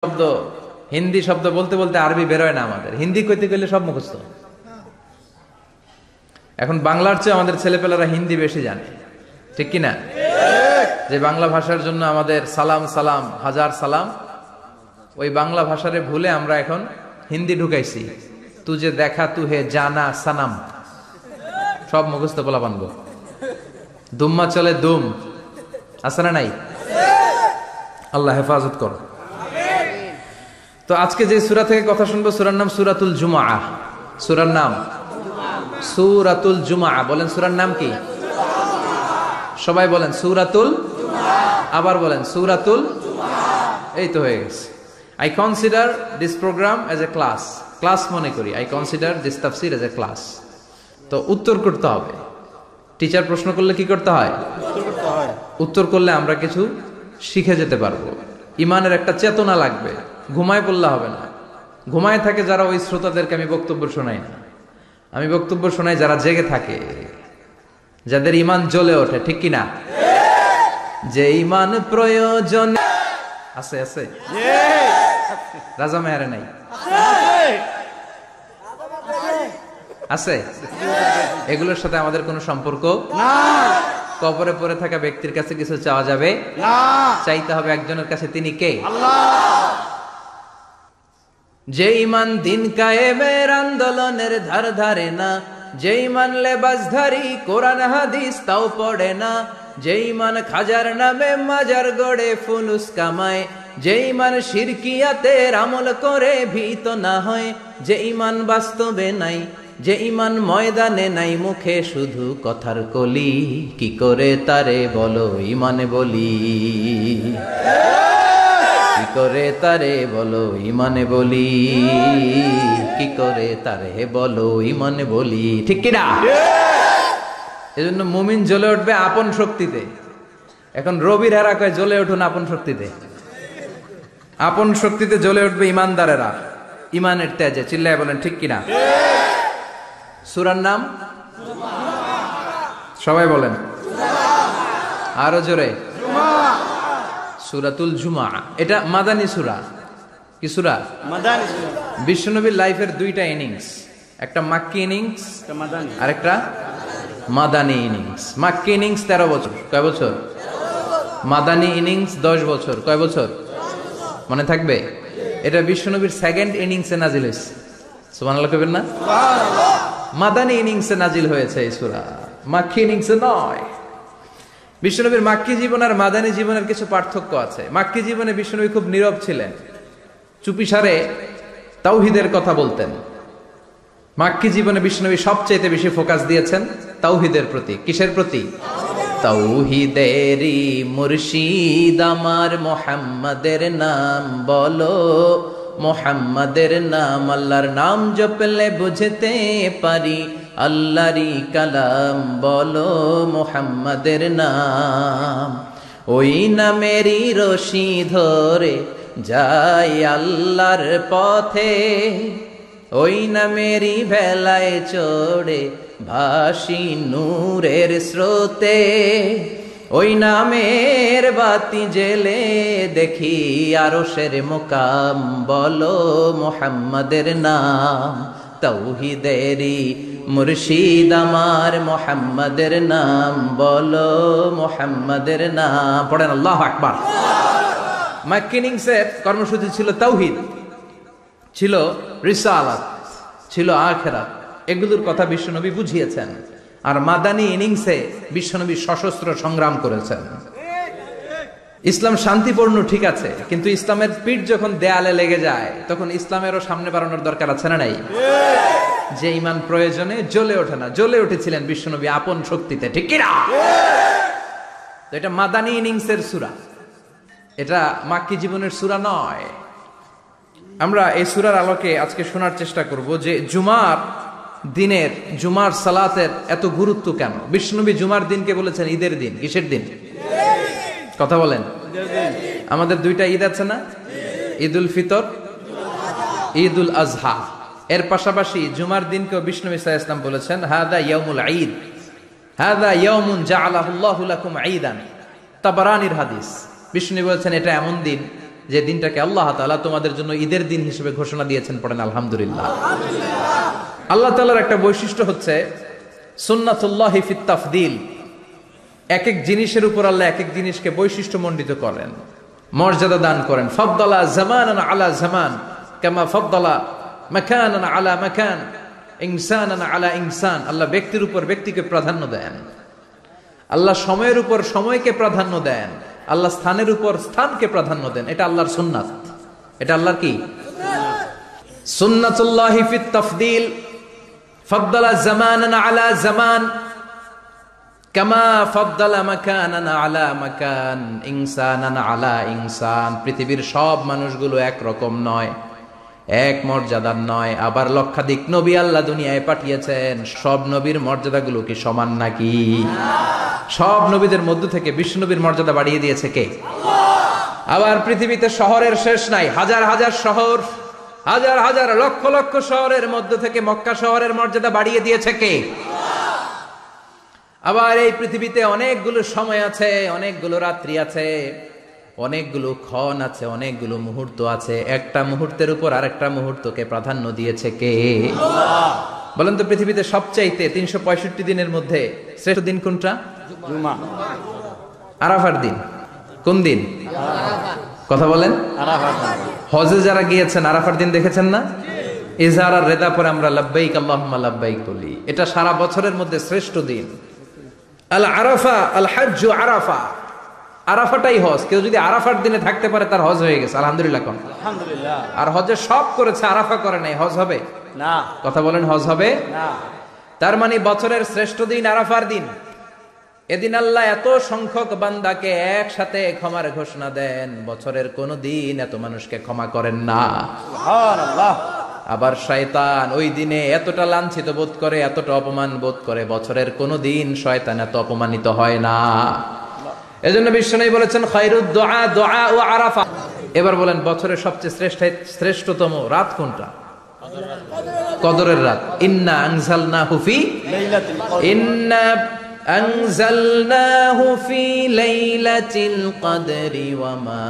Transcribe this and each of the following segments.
শব্দ হিন্দি শব্দ বলতে বলতে আরবি বেরোয় না আমাদের। হিন্দি কইতে গেলে সব মুখস্থ। এখন বাংলার চেয়ে আমাদের ছেলেপেলারা হিন্দি বেশি জানে, ঠিক কিনা? যে বাংলা ভাষার জন্য আমাদের সালাম সালাম হাজার সালাম, ওই বাংলা ভাষারে ভুলে আমরা এখন হিন্দি ঢুকাইছি। তুজে দেখা তুহে জানা সানাম, সব মুখস্থ বলা বানবো। দুম্মা চলে দুম, আছে না নাই? আল্লাহ হেফাজত করো। তো আজকে যে সূরা থেকে কথা শুনবো, সূরার নাম সূরাতুল জুমআহ। সূরার নাম সূরাতুল জুমআহ। বলেন সূরার নাম কি? সবাই বলেন সূরাতুল, আবার বলেন সূরাতুল। এই তো হয়ে গেছে। I consider this program as a class মনে করি। I consider this tafsir as a class। তো উত্তর করতে হবে। টিচার প্রশ্ন করলে কি করতে হয়? উত্তর করলে আমরা কিছু শিখে যেতে পারবো। ইমানের একটা চেতনা লাগবে। ঘুমায় পড়লে হবে না। ঘুমায় থাকে যারা, ওই শ্রোতাদেরকে আমি বক্তব্য শোনাই না। আমি বক্তব্য শোনাই যারা জেগে থাকে, যাদের ইমান জ্বলে ওঠে, ঠিক কিনা? যে ইমান প্রয়োজন আছে আছে রাজা মেয়ারে নাই আছে, এগুলোর সাথে আমাদের কোনো সম্পর্ক না। কবরে পড়ে থাকা ব্যক্তির কাছে কিছু চাওয়া যাবে না, চাইতে হবে একজনের কাছে। তিনি কে? আল্লাহ। যে ইমান দিন কায়েমের আন্দোলনের ধার ধারে না, যে ইমান লেবাসধারী কোরআন হাদিস তাও পড়ে না, যে ইমান খাজার নামে মাজার গড়ে ফুলুস কামায়, যে ইমান শিরকিয়াতের আমল করে ভীত না হয়, যে ইমান বাস্তবে নাই, যে ইমান ময়দানে নাই, মুখে শুধু কথার কলি, কি করে তারে বলো ইমানে বলি, কি করে তারে বলো ইমানে বলি, কি করে তারে বলো ইমানে বলি, ঠিক কিনা? এজন্য মুমিন জ্বলে উঠবে আপন শক্তিতে। এখন রবির হেরা কয় জ্বলে উঠুন আপন শক্তিতে। আপন শক্তিতে জ্বলে উঠবে ইমানদারেরা ইমানের তেজে। চিল্লায় বলেন ঠিক কিনা? সূরার নাম সবাই বলেন আরো জোরে, সূরাতুল জুমআহ। এটা মাদানী সূরা। কি সূরা? মাদানী সূরা। বিশ্বনবীর লাইফের দুইটা ইনিংস, একটা মাক্কি ইনিংস আর একটা মাদানী ইনিংস। মাক্কি ইনিংস 13 বছর। কয় বছর? মাদানী ইনিংস 10 বছর। কয় বছর মনে থাকবে? এটা বিশ্বনবীর সেকেন্ড ইনিংসে নাজিল হয়েছে। সুবহানাল্লাহ কইবেন না? সুবহানাল্লাহ। মাদানী ইনিংসে নাজিল হয়েছে এই সূরা, মাক্কি ইনিংসে নয়। বিশ্বনবীর মাক্কি জীবন আর মাদানী জীবনের কিছু পার্থক্য আছে। মাক্কি জীবনে বিশ্বনবী খুব নীরব ছিলেন, চুপিসারে তাওহীদের কথা বলতেন। মাক্কি জীবনে বিশ্বনবী সবচেয়ে বেশি ফোকাস দিয়েছেন তাওহীদের প্রতি। কিসের প্রতি? তাওহীদেরই মুর্শিদ আমার মুহাম্মাদের নাম বলো, মুহাম্মাদের নাম। আল্লাহর নাম জপলে বুঝতে পারি আল্লাহরই কালাম বলো, মুহাম্মাদের নাম। ওই নামেরই রশি ধরে যাই আল্লাহর পথে, ওই নামেরই ভেলায় চড়ে ভাসি নূরের স্রোতে, ওই নামের বাতি জেলে দেখি আরশের মুকাম বলো, মুহাম্মাদের নাম। তাওহীদেরই মুর্শিদ আমার মুহাম্মাদের নাম বলো, মুহাম্মাদের নাম। পড়েন আল্লাহু আকবার। মাক্কি ইনিংসের কর্মসূচি ছিল তাওহীদ, ছিল রিসালাত, ছিল আখিরাত। এগুলোর কথা বিশ্বনবী বুঝিয়েছেন। আর মাদানী ইনিংসে বিশ্বনবী সশস্ত্র সংগ্রাম করেছেন। ইসলাম শান্তিপূর্ণ ঠিক আছে, কিন্তু ইসলামের পিঠ যখন দেয়ালে লেগে যায় তখন ইসলামেরও সামনে বাড়ানোর দরকার আছে না নাই? যে ইমান প্রয়োজনে জ্বলে ওঠে না, জ্বলে উঠেছিলেন বিশ্বনবী আপন শক্তিতে, ঠিক কিনা? তো এটা মাদানী ইনিংসের সূরা, এটা মাক্কি জীবনের সূরা নয়। আমরা এই সূরার আলোকে আজকে শোনার চেষ্টা করব যে জুমার দিনের, জুমার সালাতের এত গুরুত্ব কেন। বিশ্বনবী জুমার দিনকে বলেছেন ঈদের দিন। কিসের দিন? কথা বলেন। আমাদের দুইটা ঈদ আছে না? ঈদুল ফিতর, ঈদুল আজহা। এর পাশাপাশি জুমার দিনকেও বিশ্বনবী সাল্লাল্লাহু আলাইহি ওয়াসাল্লাম বলেছেন হাদা ইয়াউমুল ঈদ, হাদা ইয়াউমুন জাআলাহুল্লাহু লাকুম ঈদান। তাবারানীর হাদিস। বিষ্ণু বলেছেন এটা এমন দিন যে দিনটাকে আল্লাহ তাআলা তোমাদের জন্য ঈদের দিন হিসেবে ঘোষণা দিয়েছেন, পড়েন আলহামদুলিল্লাহ। আল্লাহ তাআলার একটা বৈশিষ্ট্য হচ্ছে সুন্নাতুল্লাহি ফিত তাফদিল। এক এক জিনিসের উপর আল্লাহ এক এক জিনিসকে বৈশিষ্ট্যমণ্ডিত করেন, মর্যাদা দান করেন। ফাদ্দালা জামানান আলা জামান কামা ফাদ্দালা মাকানান আলা মাকান, ইনসানান আলা ইনসান। আল্লাহ ব্যক্তির উপর ব্যক্তিকে প্রাধান্য দেন, আল্লাহ সময়ের উপর সময়কে প্রাধান্য দেন, আল্লাহ স্থানের উপর স্থানকে প্রাধান্য দেন। এটা আল্লাহর সুন্নাত, এটা আল্লাহর কি সুন্নাতুল্লাহি ফিত তাফদিল। ফাদ্দালা জামানান আলা জামান কামা ফাদ্দালা মাকানান আলা মাকান, ইনসানান আলা ইনসান। পৃথিবীর সব মানুষগুলো একরকম নয়, এক মর্যাদার নয়। আবার লক্ষাধিক নবী আল্লাহ দুনিয়ায় পাঠিয়েছেন, সব নবীর মর্যাদাগুলো কি সমান নাকি? সব নবীদের মধ্য থেকে বিশ্ব নবীর মর্যাদা বাড়িয়ে দিয়েছে কে? আবার পৃথিবীতে শহরের শেষ নাই, হাজার হাজার শহর, হাজার হাজার লক্ষ লক্ষ শহরের মধ্য থেকে মক্কা শহরের মর্যাদা বাড়িয়ে দিয়েছে কে? আবার এই পৃথিবীতে অনেকগুলো সময় আছে, অনেকগুলো রাত্রি আছে, অনেকগুলো ক্ষণ আছে, অনেকগুলো মুহূর্ত আছে। একটা মুহূর্তের উপর আরেকটা মুহূর্তকে প্রাধান্য দিয়েছে কে? বলেন তো, পৃথিবীতে সবচাইতে 365 দিনের মধ্যে শ্রেষ্ঠ দিন কোনটা? জুমা, আরাফার দিন। কোন দিন? কথা বলেন। হজে যারা গিয়েছেন আরাফার দিন দেখেছেন না? ইজহার আর রেদা পরে আমরা লাব্বাইক আল্লাহুম্মা লাব্বাইক বলি। এটা সারা বছরের মধ্যে শ্রেষ্ঠ দিন। আল আরাফা আল হজ্জু আরাফা, আরাফাটাই হজ। কেউ যদি আরাফার দিনে থাকতে পারে তার হজ হয়ে গেছে, আলহামদুলিল্লাহ। কোন আলহামদুলিল্লাহ। আর হজে সব করেছে, আরাফা করে নাই, হজ হবে না। কথা বলেন, হজ হবে না। তার মানে বছরের শ্রেষ্ঠ দিন আরাফার দিন। এদিন আল্লাহ এত সংখ্যক বান্দাকে একসাথে ক্ষমার ঘোষণা দেন, বছরের কোন দিন এত মানুষকে ক্ষমা করেন না। সুবহানাল্লাহ। আবার শয়তান ওই দিনে এতটা লাঞ্ছিত বোধ করে, এতটা অপমান বোধ করে, বছরের কোন দিন শয়তান এত অপমানিত হয় না। এজন্য বিশ্বনবী বলেছেন খায়রুদ দুআ দুআ ও আরাফা। এবার বলেন, বছরের সবচেয়ে শ্রেষ্ঠতম রাত কোনটা? কদরের রাত। ইন্না আনজালনাহু ফি লাইলাতিল কদর, ইন্না আনজালনাহু ফি লাইলাতিল কদরি ওয়া মা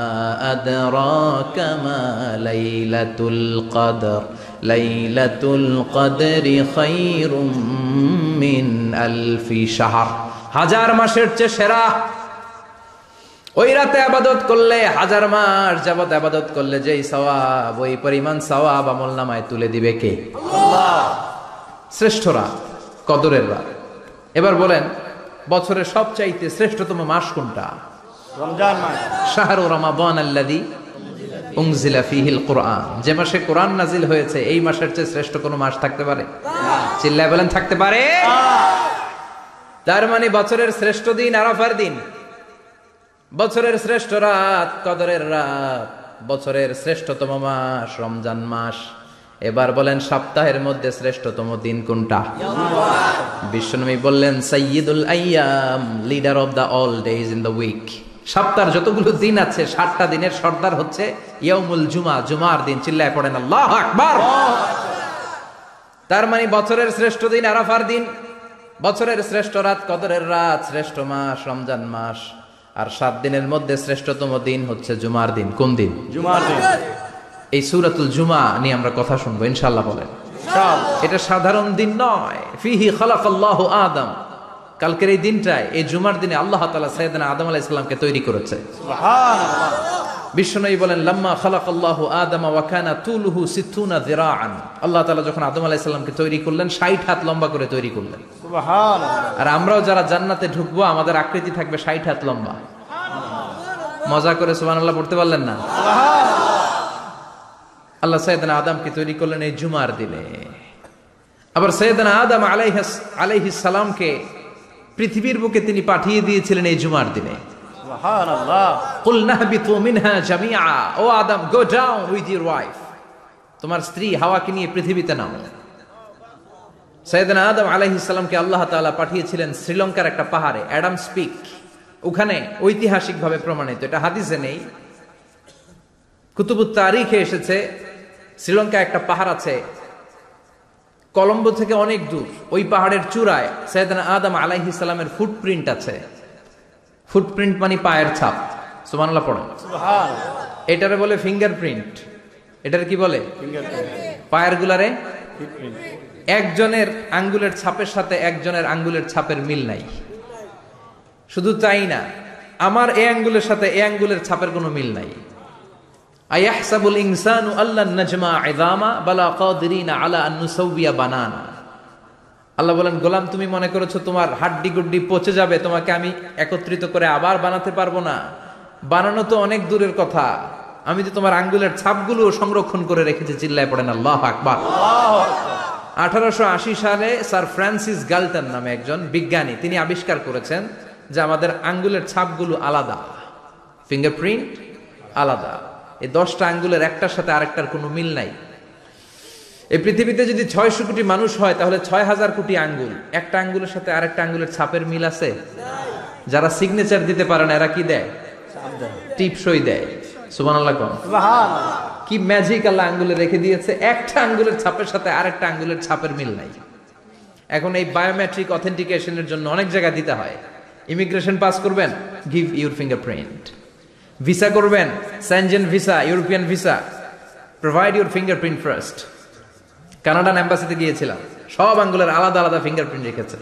আদরাকা মা লাইলাতুল কদর, লাইলাতুল কদরি খায়রুম মিন আলফি শাহর। হাজার মাসের চেয়ে সেরা। ওই রাতে আবাদত করলে, হাজার মাস যাবত আবাদত করলে যেই সওয়াব, ওই পরিমাণ সওয়াব আমলনামায় তুলে দিবে কে? আল্লাহ। শ্রেষ্ঠ রাত, কদরের রাত। এবার বলেন, বছরের সবচাইতে শ্রেষ্ঠতম মাস কোনটা? রমজান মাস। শাহরু রমাদান আল্লাযী উনজিলা ফীহিল কুরআন। যে মাসে কোরআন নাজিল হয়েছে, এই মাসের চেয়ে শ্রেষ্ঠ কোনো মাস থাকতে পারে? চিল্লায় বলেন, থাকতে পারে? তার মানে বছরের শ্রেষ্ঠ দিন আরাফার দিন, বছরের শ্রেষ্ঠ রাত কদরের রাত, বছরের শ্রেষ্ঠতম মাস রমজান মাস। এবার বলেন, সপ্তাহের মধ্যে শ্রেষ্ঠতম দিন কোনটা? বিশ্বনবী বললেন সাইয়্যিদুল আইয়াম, leader of the all days in the week. সপ্তাহের যতগুলো দিন আছে, 7টা দিনের সর্দার হচ্ছে ইয়াউমুল জুমা, জুমার দিন। চিল্লায় পড়েন আল্লাহু আকবার। তার মানে বছরের শ্রেষ্ঠ দিন আরাফার দিন, বছরের শ্রেষ্ঠ রাত কদরের রাত, শ্রেষ্ঠ মাস রমজান মাস। আর 7 দিনের মধ্যে শ্রেষ্ঠতম দিন হচ্ছে জুমার দিন। কোন দিন? জুমার দিন। এই সূরাতুল জুমা নিয়ে আমরা কথা শুনবো ইনশাআল্লাহ। বলেন এটা সাধারণ দিন নয়। ফিহি খালাকাল্লাহু আদম। কালকের এই দিনটায়, এই জুমার দিনে আল্লাহ তাআলা সাইয়েদনা আদম আলাইহিস সালামকে তৈরি করেছে। সুবহানাল্লাহ। বিশ্বনবী বলেন লাম্মা খালাকাল্লাহু আদম ওয়া কানা তুলুহু 60 যিরাআন। আল্লাহ তাআলা যখন আদম আলাইহিস সালামকে তৈরি করলেন, 60 হাত লম্বা করে তৈরি করলেন। সুবহানাল্লাহ। আর আমরাও যারা জান্নাতে ঢুকবো, আমাদের আকৃতি থাকবে 60 হাত লম্বা। মজা করে সুবহানাল্লাহ পড়তে পারলেন না? সুবহানাল্লাহ। আল্লাহ সাইয়েদনা আদমকে তৈরি করলেন এই জুমার দিনে। আবার সাইয়েদনা আদম আলাইহিস সালামকে পৃথিবীর বুকে তিনি পাঠিয়ে দিয়েছিলেন এই জুমার দিনে। সুবহানাল্লাহ। কুল নাহবিতু মিনহা জামিআ। ও Adam, go down with your wife. তোমার স্ত্রী হাওয়াকে নিয়ে পৃথিবীতে নামো। সাইয়েদনা আদম আলাইহিস সালামকে আল্লাহ তাআলা পাঠিয়েছিলেন শ্রীলঙ্কার একটা পাহাড়ে, অ্যাডামস পিক। ওখানে ঐতিহাসিকভাবে প্রমাণিত, এটা হাদিসে নেই, কুতুবুত তারিখে এসেছে। শ্রীলঙ্কা একটা পাহাড় আছে, কলম্বো থেকে অনেক দূর। ওই পাহাড়ের চূড়ায় সাইয়েদনা আদম আলাইহিস সালামের ফুটপ্রিন্ট আছে। ফুটপ্রিন্ট মানে পায়ের ছাপ। সুবহানাল্লাহ পড়েন। সুবহানাল্লাহ। এটারে বলে ফিঙ্গারপ্রিন্ট। এটার কি বলে? পায়ের গুলারে একজনের আঙ্গুলের ছাপের সাথে একজনের আঙ্গুলের ছাপের মিল নাই। শুধু তাই না, আমার এই আঙ্গুলের সাথে এই আঙ্গুলের ছাপের কোনো মিল নাই। আয়াহসাবুল ইনসানু আল্লান নাজমা ইযামা বালা কাদিরিনা আলা আন নুসাউবিয়া বানানা। আল্লাহ বলেন, গোলাম তুমি মনে করেছো তোমার হাড্ডি গুড্ডি পচে যাবে, তোমাকে আমি একত্রিত করে আবার বানাতে পারবো না? বানানো তো অনেক দূরের কথা, আমি তো তোমার আঙ্গুলের ছাপগুলো সংরক্ষণ করে রেখেছি। চিল্লায় পড়েন আল্লাহু আকবার। 1880 সালে স্যার ফ্রান্সিস গালটন নামে একজন বিজ্ঞানী, তিনি আবিষ্কার করেছেন যে আমাদের আঙ্গুলের ছাপগুলো আলাদা, ফিঙ্গারপ্রিন্ট আলাদা। এই 10টা আঙ্গুলের একটার সাথে আরেকটার কোনো মিল নাই। এই পৃথিবীতে যদি 600 কোটি মানুষ হয় তাহলে 6000 কোটি আঙ্গুল, একটা আঙ্গুলের সাথে আরেকটা আঙ্গুলের ছাপের মিল আছে? যারা সিগনেচার দিতে পারে না এরা কি দেয়? টিপসই দেয়। সুবহানাল্লাহ কোন কি ম্যাজিক আল্লাহ আঙ্গুলে রেখে দিয়েছে, একটা আঙ্গুলের ছাপের সাথে আরেকটা আঙ্গুলের ছাপের মিল নাই। এখন এই বায়োমেট্রিক অথেন্টিকেশনের জন্য অনেক জায়গায় দিতে হয়। ইমিগ্রেশন পাস করবেন, গিভ ইউর ফিঙ্গারপ্রিন্ট। ভিসা করবেন, Schengen visa, European visa, provide your fingerprint first. Canadian এম্বাসিতে গিয়েছিলাম, সব আঙ্গুলের আলাদা আলাদা ফিঙ্গারপ্রিন্ট রেখেছে।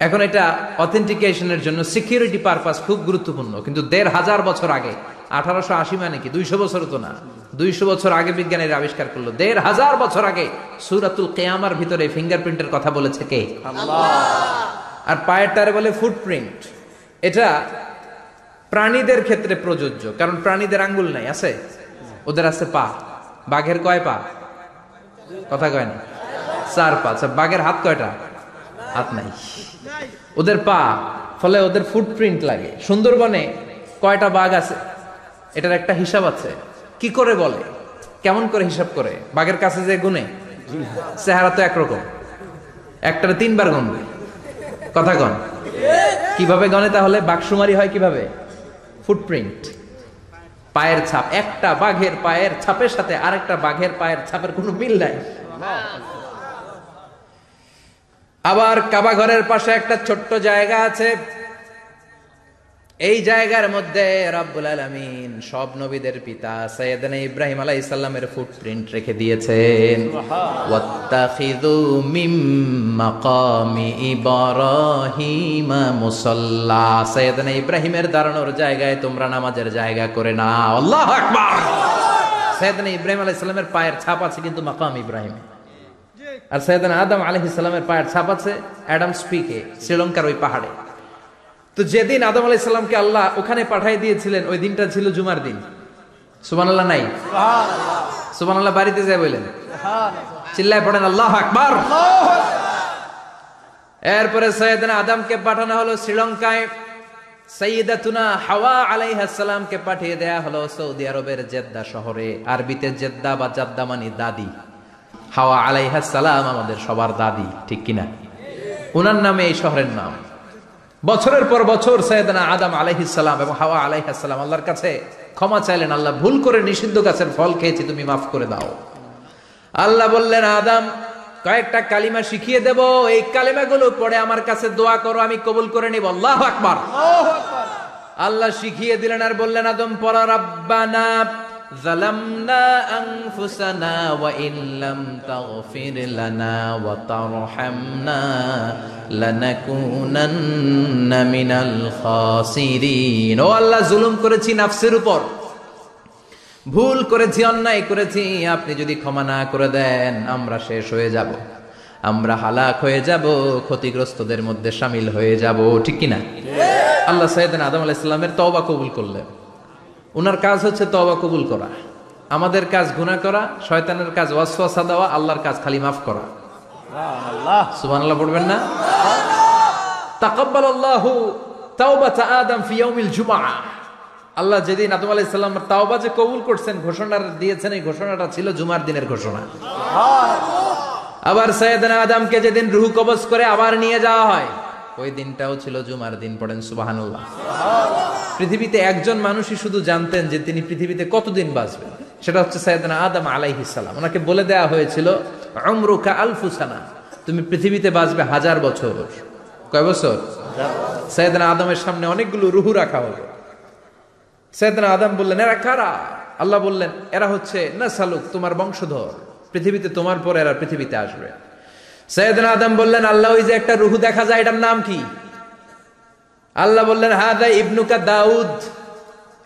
এখন এটা অথেন্টিকেশনের জন্য সিকিউরিটি পারপাস খুব গুরুত্বপূর্ণ। কিন্তু 1500 বছর আগে, 1880 মানে কি 200 বছর তো না, 200 বছর আগে বিজ্ঞানীরা আবিষ্কার করলো। 1500 বছর আগে সূরাতুল কিয়ামার ভিতরে ফিঙ্গারপ্রিন্টের কথা বলেছে কে? আল্লাহ। আর পায়েরটারে বলে ফুটপ্রিন্ট। এটা প্রাণীদের ক্ষেত্রে প্রযোজ্য, কারণ প্রাণীদের আঙ্গুল নাই, আছে? ওদের আছে পা। বাঘের কয় পা? কথা কয় না, 4 পা। বাঘের হাত কয়টা? হাত নাই, ওদের পা, ফলে ওদের ফুটপ্রিন্ট লাগে। সুন্দরবনে কয়টা বাঘ আছে এটার একটা হিসাব আছে। কি করে বলে, কেমন করে হিসাব করে? বাঘের কাছে যে গুনে, চেহারা তো একরকম, একটারে 3 বার গুনবে। কথা কন, কিভাবে গনে তাহলে? বাঘসুমারি হয় কিভাবে? ফুটপ্রিন্ট, পায়ের ছাপ। একটা বাঘের পায়ের ছাপের সাথে আরেকটা বাঘের পায়ের ছাপের কোনো মিল নাই। আবার কাবা ঘরের পাশে একটা ছোট্ট জায়গা আছে, এই জায়গার মধ্যে রব্বুল আলামিন সব নবীদের পিতা সাইয়েদনা ইব্রাহিম আলাইহিস সালামের ফুটপ্রিন্ট রেখে দিয়েছেন। ওয়াত্তাখিযু মিম মাকামি ইব্রাহিম মুসাল্লা, সাইয়েদনা ইব্রাহিমের দাঁড়ানোর জায়গায় তোমরা নামাজের জায়গা করে নাও। আল্লাহু আকবার। সাইয়েদনা ইব্রাহিম আলাইহিস সালামের পায়ের ছাপ আছে কিন্তু মাকাম ইব্রাহিম। আর সাইয়েদনা আদম আলাইহিস সালামের পায়ের ছাপ আছে অ্যাডামস পিকে, শ্রীলঙ্কার ওই পাহাড়ে। তো যেদিন আদম আলাইহিস সালামকে আল্লাহ ওখানে পাঠিয়ে দিয়েছিলেন, ওই দিনটা ছিল জুমার দিন। সুবহানাল্লাহ নাই? সুবহানাল্লাহ। সুবহানাল্লাহ বাড়িতে যায় বলেন, চিল্লায় পড়েন আল্লাহু আকবার। এরপরে সাইয়েদনা আদমকে পাঠানো হলো শ্রীলঙ্কায়, সাইয়্যিদাতুনা হাওয়া আলাইহিস সালামকে পাঠিয়ে দেয়া হলো সৌদি আরবের জেদ্দা শহরে। আরবিতে জেদ্দা বা জাদ্দা মানে দাদি। হাওয়া আলাইহিস সালাম আমাদের সবার দাদি, ঠিক কিনা? ওনার নামে এই শহরের নাম। বছরের পর বছর সাইয়েদনা আদম আলাইহিস সালাম এবং হাওয়া আলাইহিস সালাম আল্লাহর কাছে ক্ষমা চাইলেন, আল্লাহ ভুল করে নিষিদ্ধ গাছের ফল খেয়েছি, তুমি মাফ করে দাও। আল্লাহ বললেন, আদম কয়েকটা কালিমা শিখিয়ে দেব, এই কালিমাগুলো পড়ে আমার কাছে দোয়া করো, আমি কবুল করে নিব। আল্লাহু আকবার। আল্লাহ শিখিয়ে দিলেন আর বললেন, আদম পড়া, রাব্বানা যালামনা আনফুসানা ওয়া ইন লাম তাগফির লানা ওয়া তারহামনা লানাকুনান্না মিনাল খাসিরিন। ও আল্লাহ, জুলুম করেছি নাফসের উপর, ভুল করেছি, অন্যায় করেছি, আপনি যদি ক্ষমা না করে দেন আমরা শেষ হয়ে যাব, আমরা হালাক হয়ে যাব, ক্ষতিগ্রস্তদের মধ্যে শামিল হয়ে যাব, ঠিক কিনা? আল্লাহ সাইয়েদনা আদম আলাইহিস সালামের তওবা কবুল করলেন। উনার কাজ হচ্ছে তওবা কবুল করা, আমাদের কাজ গুনাহ করা, শয়তানের কাজ ওয়াসওয়াসা দেওয়া, আল্লাহর কাজ খালি মাফ করা। সুবহানাল্লাহ পড়বেন না? তাকাব্বালাল্লাহু তাওবাতা আদম ফি ইয়াউমিল জুমআহ। আল্লাহ যেদিন আদম আলাইহিস সালামের তাওবা যে কবুল করছেন, ঘোষণা দিয়েছেন, এই ঘোষণাটা ছিল জুমার দিনের ঘোষণা। আবার সাইয়েদনা আদমকে যেদিন রূহ কবজ করে আবার নিয়ে যাওয়া হয়, ওই দিনটাও ছিল জুমার দিন। পড়েন সুবহানাল্লাহ। পৃথিবীতে একজন মানুষই শুধু জানতেন যে তিনি পৃথিবীতে কতদিন বাঁচবেন, সেটা হচ্ছে সাইয়েদনা আদম আলাইহিস সালাম। ওনাকে বলে দেওয়া হয়েছিল, উমরুকা আলফু সানা, তুমি পৃথিবীতে বাঁচবে 1000 বছর। কয় বছর? সাইয়েদনা আদমের সামনে অনেকগুলো রূহ রাখা হলো। সাইয়েদনা আদম বললেন এরা কারা? আল্লাহ বললেন এরা হচ্ছে নাসালুক, তোমার বংশধর, পৃথিবীতে তোমার পরে এরা পৃথিবীতে আসবে। সাইয়েদনা আদম বললেন আল্লাহ ওই যে একটা রূহ দেখা যায় এটার নাম কি? আল্লাহ বললেন হাদা ইবনুকা দাউদ,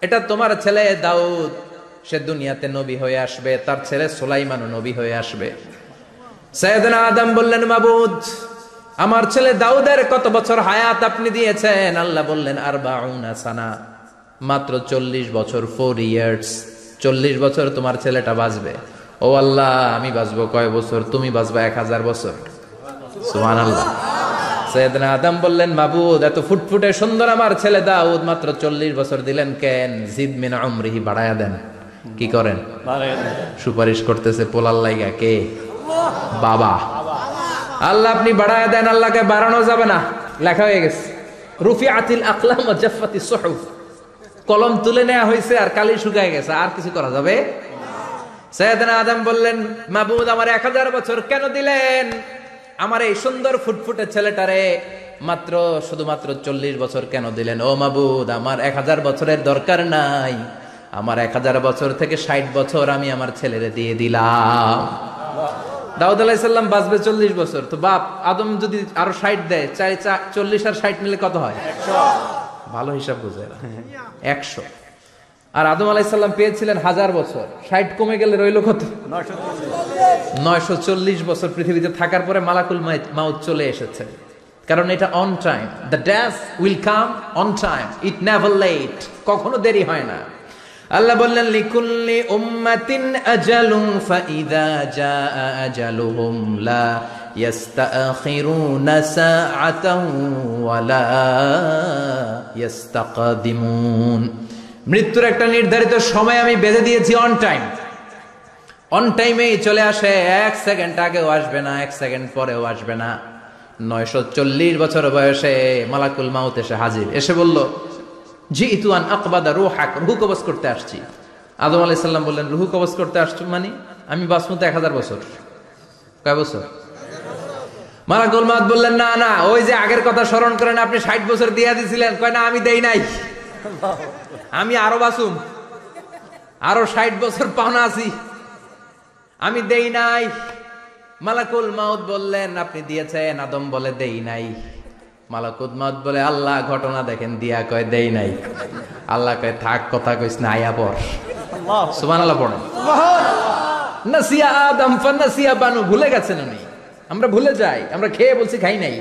এটা তোমার ছেলে দাউদ, সে দুনিয়াতে নবী হয়ে আসবে, তার ছেলে সুলাইমানও নবী হয়ে আসবে। সাইয়েদনা আদম বললেন মাবুদ আমার ছেলে দাউদের কত বছর হায়াত আপনি দিয়েছেন? আল্লাহ বললেন 40 সানা, মাত্র 40 বছর, 4 ইয়ার্স, 40 বছর তোমার ছেলেটা বাঁচবে। ও আল্লাহ আমি বাঁচবো কয় বছর? তুমি বাঁচবা 1000 বছর। সুবহানাল্লাহ। সাইয়েদনা আদম বললেন মাবুদ এত ফুটফুটে সুন্দর আমার ছেলে দাউদ মাত্র 40 বছর দিলেন কেন? জিদ মিন উমরিহি, বাড়ায়া দেন। কি করেন? সুপারিশ করতেছে পোলার লাইগা কে? বাবা। আল্লাহ আপনি বাড়ায়া দেন। আল্লাহকে বাড়ানো যাবে না, লেখা হয়ে গেছে রুফিআতিল আকলাম ওয়া জাফফাতিস সুহুফ, কলম তুলে নেওয়া হয়েছে আর কালি শুকায় গেছে, আর কিছু করা যাবে? সাইয়েদনা আদম বললেন মাবুদ আমার 1000 বছর কেন দিলেন? আমার এই সুন্দর ফুটফুটে ছেলেটারে মাত্র শুধুমাত্র 40 বছর কেন দিলেন? ও মাবুদ আমার 1000 বছরের দরকার নাই, আমার 1000 বছর থেকে 60 বছর আমি আমার ছেলেরে দিয়ে দিলাম। দাউদ আলাইহিস সালাম বাঁচবে 40 বছর, তো বাপ আদম যদি আরো 60 দেয়, 40 আর 60 মিলে কত হয়? 100। ভালো হিসাব বুঝে 100। আর আদম আলাইহিস সালাম পেয়েছিলেন 1000 বছর, 60 কমে গেলে রইল কত? 940 বছর পৃথিবীতে থাকার পরে মালাকুল মাউত চলে এসেছে, কারণ এটা on time. The death will come on time, it never late, কখনো দেরি হয় না। আল্লাহ বললেন লিকুল্লি উম্মাতিন আজালুন ফাইযা জাআ আজালুহুম লা ইস্তাখিরুনা সাআতান ওয়ালা ইস্তাকদিমুন। মৃত্যুর একটা নির্ধারিত সময় আমি বেঁধে দিয়েছি, অন টাইম, অন টাইমেই চলে আসে, 1 সেকেন্ড আগেও আসবে না, 1 সেকেন্ড পরেও আসবে না। 940 বছর বয়সে মালাকুল মাউত এসে হাজির, এসে বলল জিইতু আন আকবাদা রূহাক, রূহ কবজ করতে আসছি। আদম আলাইহিস সালাম বললেন রূহ কবজ করতে আসছো মানে? আমি বাঁচবো তো 1000 বছর। কয় বছর? মালাকুল মাউত বললেন না না, ওই যে আগের কথা স্মরণ করেন, আপনি 60 বছর দিয়ে দিয়েছিলেন। কয় না আমি দেই নাই, আমি আরো বাঁচুম, আরো 60 বছর পাওনা আছি, আমি দেই নাই। মালাকুল মাউত বললেন আপনি দিয়েছেন। আদম বলে দেই নাই। মালাকুল মাউত বলে আল্লাহ ঘটনা দেখেন, দিয়া কয় দেই নাই। আল্লাহ কয় থাক কথা কইস না, আয়া পড়। সুবহানাল্লাহ পড়। নাসিয়া আদম ফানাসিয়া বানু, ভুলে গেছেন উনি। আমরা ভুলে যাই, আমরা খেয়ে বলছি খাই নাই,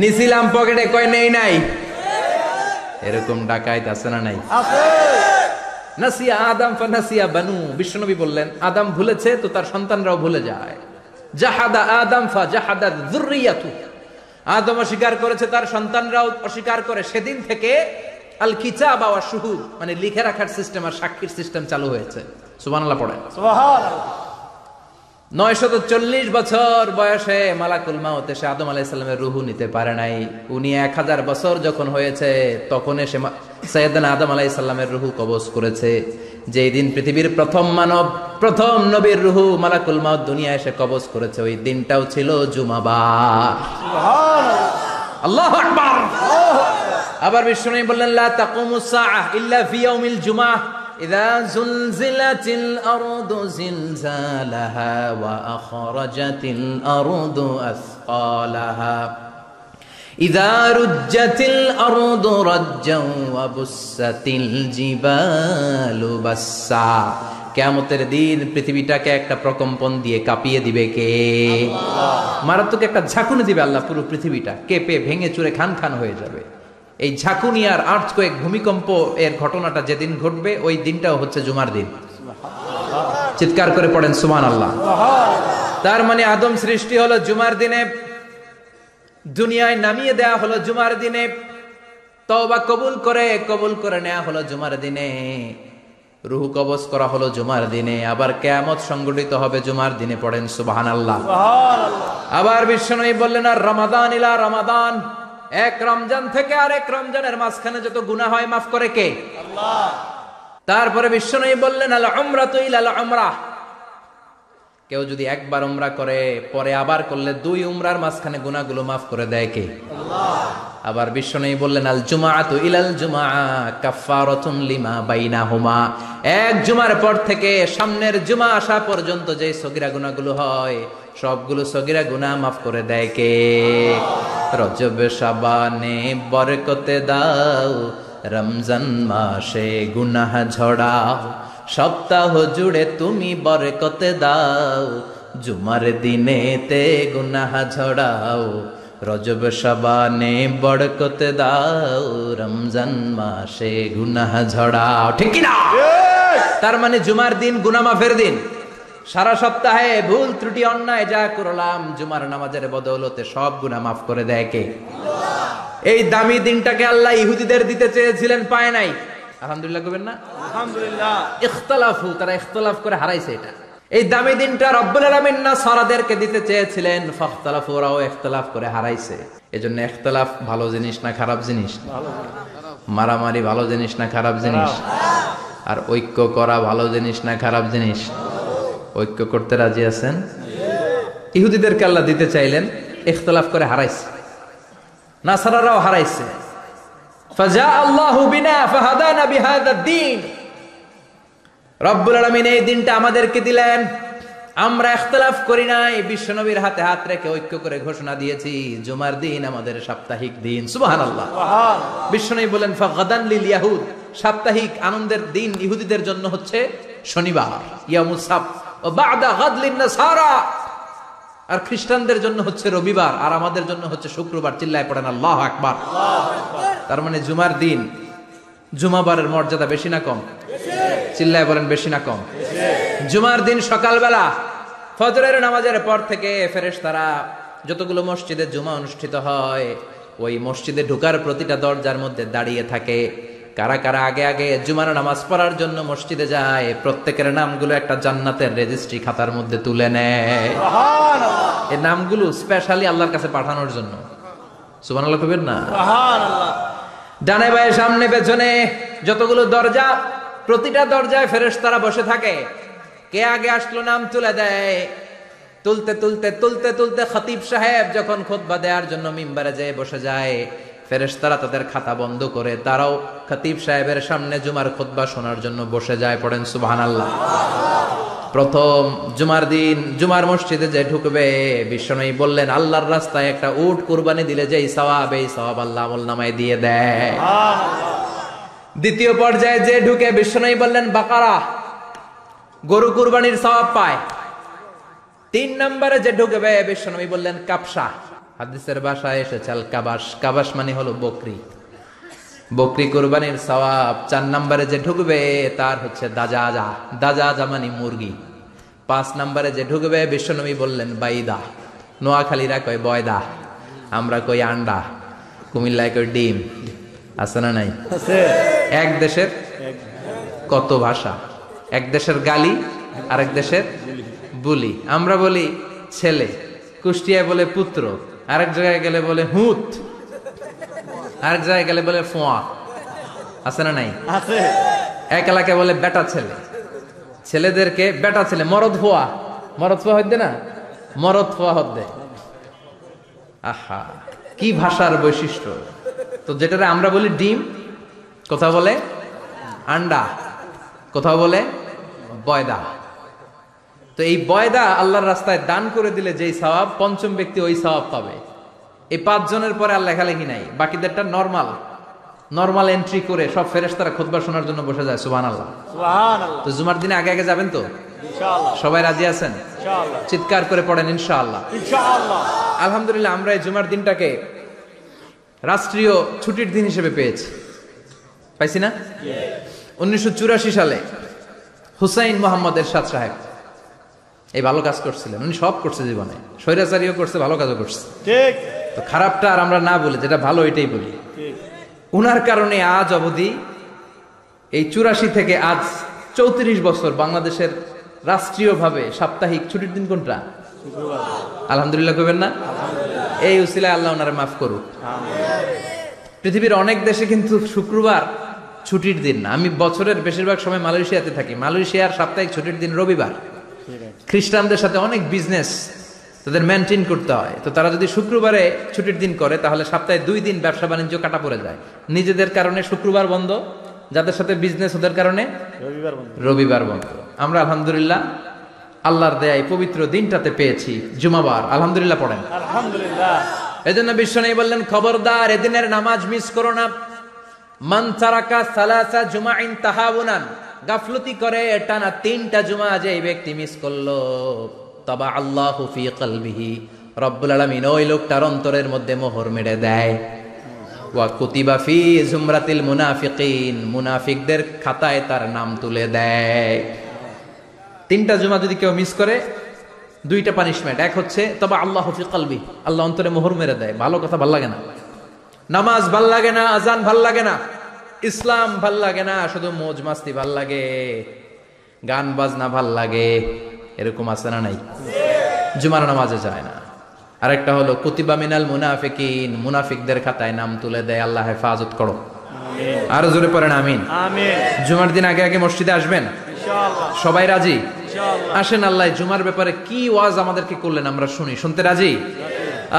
নিছিলাম পকেটে, কয় নেই নাই। এরকম ডাকাইত আছে না নাই? নাসিয়া আদম ফানাসিয়া বানু, বিশ্বনবী বললেন আদম ভুলেছে তো তার সন্তানরাও ভুলে যায়। জাহাদা আদম ফাজাহাদা যুররিয়াতু, আদম অস্বীকার করেছে, তার সন্তানরাও অস্বীকার করে। সেদিন থেকে আল কিতাব ওয়া শুহুদ, মানে লিখে রাখার সিস্টেম আর সাক্ষীর সিস্টেম চালু হয়েছে। সুবহানাল্লাহ পড়েন। সুবহানাল্লাহ। 940 বছর বয়সে মালাকুল মাউত এসে আদম আলাইহিস সালামের রূহ নিতে পারে নাই। উনি 1000 বছর যখন হয়েছে তখন এসে সাইয়েদনা আদম আলাইহিস সালামের রূহ কবজ করেছে। যেই দিন পৃথিবীর প্রথম মানব, প্রথম নবীর রূহ মালাকুল মাউত দুনিয়ায় এসে কবজ করেছে, ওই দিনটাও ছিল জুমাবার। সুবহানাল্লাহ, আল্লাহু আকবার। আবার বিশ্বনবী বললেন লা তাকুমুস সাআহ ইল্লা ফি ইয়াউমিল জুমআহ ইযা যুলজিলাতিল আরদু জিলজালাহা ওয়া আখরাজাতিল আরদু আসকালাহা ইযা রুজ্জাতিল আরদু রাজ্জান ওয়া বুসাতিল জিবালু বাসসা। কিয়ামতের দিন পৃথিবীটাকে একটা প্রকম্পন দিয়ে কাঁপিয়ে দিবে কে? আল্লাহ। মারাত্মক একটা ঝাঁকুনি দিবে আল্লাহ, পুরো পৃথিবীটা কেঁপে ভেঙে চুরে খান খান হয়ে যাবে। এই ঝাঁকুনি আর আর্থকোয়েক, ভূমিকম্প এর ঘটনাটা যেদিন ঘটবে ওই দিনটাও হচ্ছে জুমার দিন। চিৎকার করে পড়েন সুবহানাল্লাহ। তার মানে আদম সৃষ্টি হলো জুমার দিনে, দুনিয়ায় নামিয়ে দেয়া হলো জুমার দিনে, তওবা কবুল করে নেওয়া হলো জুমার দিনে, রূহ কবজ করা হলো জুমার দিনে, আবার কিয়ামত সংগঠিত হবে জুমার দিনে। পড়েন সুবহানাল্লাহ। আবার বিশ্বনবী বললেন আর রমাদান ইলা রমাদান, এক রমজান থেকে আরেক রমজানের মাঝখানে যত গুনাহ হয় মাফ করে কে? আল্লাহ। তারপরে বিশ্বনবী বললেন আল উমরাতু ইলা আল উমরাহ, কেউ যদি একবার উমরা করে পরে আবার করলে 2 উমরার মাঝখানে গুনাহগুলো মাফ করে দেয় কে? আল্লাহ। আবার বিশ্বনবী বললেন আল জুমাআতু ইলাল জুমআ কাফফারাতুন লিমা বাইনাহুমা, এক জুমার পর থেকে সামনের জুমা আসা পর্যন্ত যে সগীরা গুনাহগুলো হয় সবগুলো সগীরা গুনাহ মাফ করে দেয় কে? রজব শাবানে বরকতে দাও, রমজান মাসে গুনাহ ঝড়াও, সপ্তাহ জুড়ে তুমি বরকতে দাও, জুমার দিনেতে গুনাহ ঝড়াও, রজব শাবানে বরকতে দাও, রমজান মাসে গুনাহ ঝড়াও। ঠিক কি না? তার মানে জুমার দিন গুনাহ মাফের দিন। সারা সপ্তাহে ভুল ত্রুটি অন্যায় যা করলাম জুমার নামাজের বদৌলতে সব গুনাহ মাফ করে দেয় কে? আল্লাহ। এই দামি দিনটাকে আল্লাহ ইহুদিদের দিতে চেয়েছিলেন, পায় নাই। আলহামদুলিল্লাহ কইবেন না? আলহামদুলিল্লাহ। ইখতিলাফু, তারা ইখতিলাফ করে হারাইছে এটা। এই দামি দিনটা রব্বুল আলামিন নাসারাদেরকে দিতে চেয়েছিলেন, ফাখতালাফু, ওরাও ইখতিলাফ করে হারাইছে। এজন্য ইখতিলাফ ভালো জিনিস না খারাপ জিনিস? ভালো। মারামারি ভালো জিনিস না খারাপ জিনিস? আর ঐক্য করা ভালো জিনিস না খারাপ জিনিস? ঐক্য করতে রাজি আছেন? ইহুদিদেরকে আল্লাহ দিতে চাইলেন, ইখতিলাফ করে হারাইছে। নাসারারাও হারাইছে। ফাজা আল্লাহু বিনা ফাহাদানা বিহাদা দ্বীন, রব্বুল আলামিন এই দিনটা আমাদেরকে দিলেন, আমরা ইখতিলাফ করি নাই, বিশ্বনবীর হাতে হাত রেখে ঐক্য করে ঘোষণা দিয়েছি জুমার দিন আমাদের সাপ্তাহিক দিন। সুবহানাল্লাহ। বিশ্বনবী বলেন ফাগাদান লিল ইয়াহুদ, সাপ্তাহিক আনন্দের দিন ইহুদিদের জন্য হচ্ছে শনিবার, ইয়ামুস সাbt, ও বাদা গাদ লিন নাসারা, আর খ্রিস্টানদের জন্য হচ্ছে রবিবার, আর আমাদের জন্য হচ্ছে শুক্রবার। চিল্লায় পড়েন আল্লাহু আকবার। তার মানে জুমার দিন, জুমাবারের মর্যাদা বেশি না কম? চিল্লায় বলেন বেশি না কম? জুমার দিন সকালবেলা ফজরের নামাজের পর থেকে ফেরেশতারা যতগুলো মসজিদে জুমা অনুষ্ঠিত হয় ওই মসজিদে ঢোকার প্রতিটা দরজার মধ্যে দাঁড়িয়ে থাকে। কারা কারা আগে আগে জুমার নামাজ পড়ার জন্য মসজিদে যায়, প্রত্যেকের নামগুলো একটা জান্নাতের রেজিস্ট্রি খাতার মধ্যে তুলে নেয়। সুবহানাল্লাহ। এই নামগুলো স্পেশালি আল্লাহর কাছে পাঠানোর জন্য। সুবহানাল্লাহ কইবেন না? সুবহানাল্লাহ। ডানে বায়ে সামনে পেছনে যতগুলো দরজা, প্রতিটা দরজায় ফেরেশতারা বসে থাকে। কে আগে আসলো নাম তুলে দেয়। তুলতে তুলতে তুলতে তুলতে খতিব সাহেব যখন খুতবা দেওয়ার জন্য মিম্বারে যেয়ে বসে যায়, ফেরেশতারা তাদের খাতা বন্ধ করে তারাও খতিব সাহেবের সামনে জুমার খুতবা শোনার জন্য বসে যায়। পড়েন সুবহানাল্লাহ। প্রথম জুমার দিন জুমার মসজিদে যে ঢুকবে, বিশ্বনবী বললেন আল্লাহর রাস্তায় একটা উট কুরবানি দিলে যেই সওয়াব, এই সওয়াব আল্লাহ আমলনামায় দিয়ে দেয়। দ্বিতীয় পর্যায়ে যে ঢুকে, বিশ্বনবী বললেন বাকারা, গরু কুরবানির সওয়াব পায়। 3 নম্বরে যে ঢুকবে, বিশ্বনবী বললেন কাবসা, হাদিসের ভাষায় এসেছে আল কাবাস, কাবাস মানে হলো বকরি, বকরি কুরবানির সওয়াব। 4 নম্বরে যে ঢুকবে তার হচ্ছে দাজাজা, দাজাজা মানে মুরগি। 5 নম্বরে যে ঢুকবে, বিশ্বনবী বললেন বাইদা, নোয়াখালীরা কয় বয়দা, আমরা কই আন্ডা, কুমিল্লায় কই ডিম। আছে না নাই? আছে। এক দেশের কত ভাষা, এক দেশের গালি আরেক দেশের বুলি। আমরা বলি ছেলে, কুষ্টিয়ায় বলে পুত্র, আরেক জায়গায় গেলে বলে হুত, আরেক জায়গায় গেলে বলে ফোয়া। আছে না নাই? আছে। এক এলাকায় বলে বেটা ছেলে, ছেলেদেরকে বেটা ছেলে, মরদ ফোয়া, মরদ ফোয়া হইতে না, মরদ ফোয়া হদ্দে। আহা, কি ভাষার বৈশিষ্ট্য। তো যেটা আমরা বলি ডিম, কোথাও বলে আন্ডা, কোথাও বলে বয়দা। তো এই বয়দা আল্লাহর রাস্তায় দান করে দিলে যেই সওয়াব, পঞ্চম ব্যক্তি ওই সওয়াব পাবে। এই 5 জনের পরে আর লেখালেখি নাই, বাকিদেরটা নরমাল এন্ট্রি করে সব ফেরেশতারা খুতবা শোনার জন্য বসে যায়। সুবহানাল্লাহ। সুবহানাল্লাহ। তো জুমার দিনে আগে আগে যাবেন তো? ইনশাআল্লাহ। সবাই রাজি আছেন? ইনশাআল্লাহ। চিৎকার করে পড়েন ইনশাআল্লাহ। ইনশাআল্লাহ। আলহামদুলিল্লাহ, আমরা এই জুমার দিনটাকে রাষ্ট্রীয় ছুটির দিন হিসেবে পেয়েছি, পাইছি না? 1984 সালে হুসাইন মোহাম্মদ এরশাদ সাহেব এই ভালো কাজ করছিলেন। উনি সব করছে জীবনে, স্বৈরাচারীও করছে, ভালো কাজও করছে। ঠিক। তো খারাপটা আর আমরা না বলি, যেটা ভালো এটাই বলি। ঠিক। উনার কারণে আজ অবধি এই 84 থেকে আজ 34 বছর বাংলাদেশের রাষ্ট্রীয়ভাবে সাপ্তাহিক ছুটির দিন কোনটা? শুক্রবার। আলহামদুলিল্লাহ কইবেন না? এই উসিলায় আল্লাহ ওনারে মাফ করুক। পৃথিবীর অনেক দেশে কিন্তু শুক্রবার ছুটির দিন না। আমি বছরের বেশিরভাগ সময় মালয়েশিয়াতে থাকি, মালয়েশিয়ার সাপ্তাহিক ছুটির দিন রবিবার। খ্রিস্টানদের সাথে অনেক বিজনেস তাদের মেনটেন করতে হয়, তো তারা যদি শুক্রবারে ছুটির দিন করে তাহলে সপ্তাহে 2 দিন ব্যবসা বাণিজ্য কাটা পড়ে যায়। নিজেদের কারণে শুক্রবার বন্ধ, যাদের সাথে বিজনেস ওদের কারণে রবিবার বন্ধ। আমরা আলহামদুলিল্লাহ আল্লাহর দয়ায় পবিত্র দিনটাতে পেয়েছি জুমাবার, আলহামদুলিল্লাহ পড়েন আলহামদুলিল্লাহ। এজন্য বিশ্বনবী বললেন খবরদার এদিনের নামাজ মিস করো না। মান তারাকা সালাসা জুমাইন তাহাউনান, গাফলতি করে টানা 3টা জুমা যে ব্যক্তি মিস করলো, তাবা আল্লাহু ফি কলবিহি, রব্বুল আলামিন ওই লোকটার অন্তরের মধ্যে মোহর মেরে দেয়। ওয়া কুতিবা ফি জুমরাতিল মুনাফিকিন, মুনাফিকদের খাতায় তার নাম তুলে দেয়। 3টা জুমা যদি কেউ মিস করে 2টা পানিশমেন্ট, এক হচ্ছে তবা আল্লাহু ফি কলবি, আল্লাহ অন্তরে মোহর মেরে দেয়। ভালো কথা ভাল লাগে না, নামাজ ভাল লাগে না, আজান ভাল লাগে না, ইসলাম ভাল লাগে না, শুধু মौज মাস্তি ভাল লাগে, গান বাজনা ভাল লাগে, এরকম আছে না নাই? জুমার নামাজে যায় না। আরেকটা হলো কুতিবা মিনাল মুনাফিকিন, মুনাফিকদের খাতায় নাম তুলে দেয়। আল্লাহ হেফাজত করো, আরো জোরে পড়েন আমিন। আমিন। জুমার দিন আগে আগে মসজিদে আসবেন ইনশাআল্লাহ। সবাই রাজি? ইনশাআল্লাহ। আসেন আল্লাহ জুমার ব্যাপারে কি ওয়াজ আমাদেরকে করলেন আমরা শুনি, শুনতে রাজি?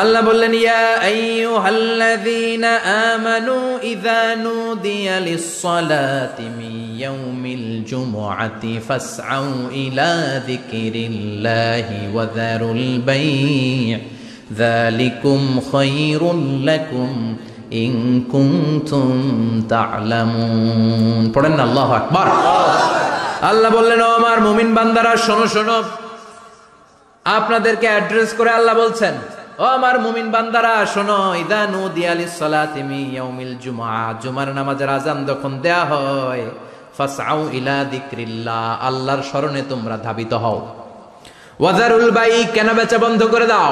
আল্লাহ বললেন ইয়া আইয়ুহাল্লাযীনা আমানু ইযা নুদিয়া লিস-সালাতি মিন ইয়াউমিল জুমআতি ফাসআউ ইলা যিকরিল্লাহি ওয়া যারুল বাই', যালিকুম খায়রুল লাকুম ইন কুনতুম তা'লামুন। পড়েন না আল্লাহু আকবার। আল্লাহ বললেন ও আমার মুমিন বান্দারা শোনো শোনো, আপনাদেরকে অ্যাড্রেস করে আল্লাহ বলছেন ও আমার মুমিন বান্দারা শোনো, ইযা নুদিয়া লিস-সালাতি মিন ইয়াউমিল জুমআ, জুমার নামাজের আযান যখন দেয়া হয়, ফাসআউ ইলা যিকরিল্লাহ, আল্লাহর স্মরণে তোমরা ধাবিত হও। ওয়া যারুল বাই', কেনা বেচা বন্ধ করে দাও।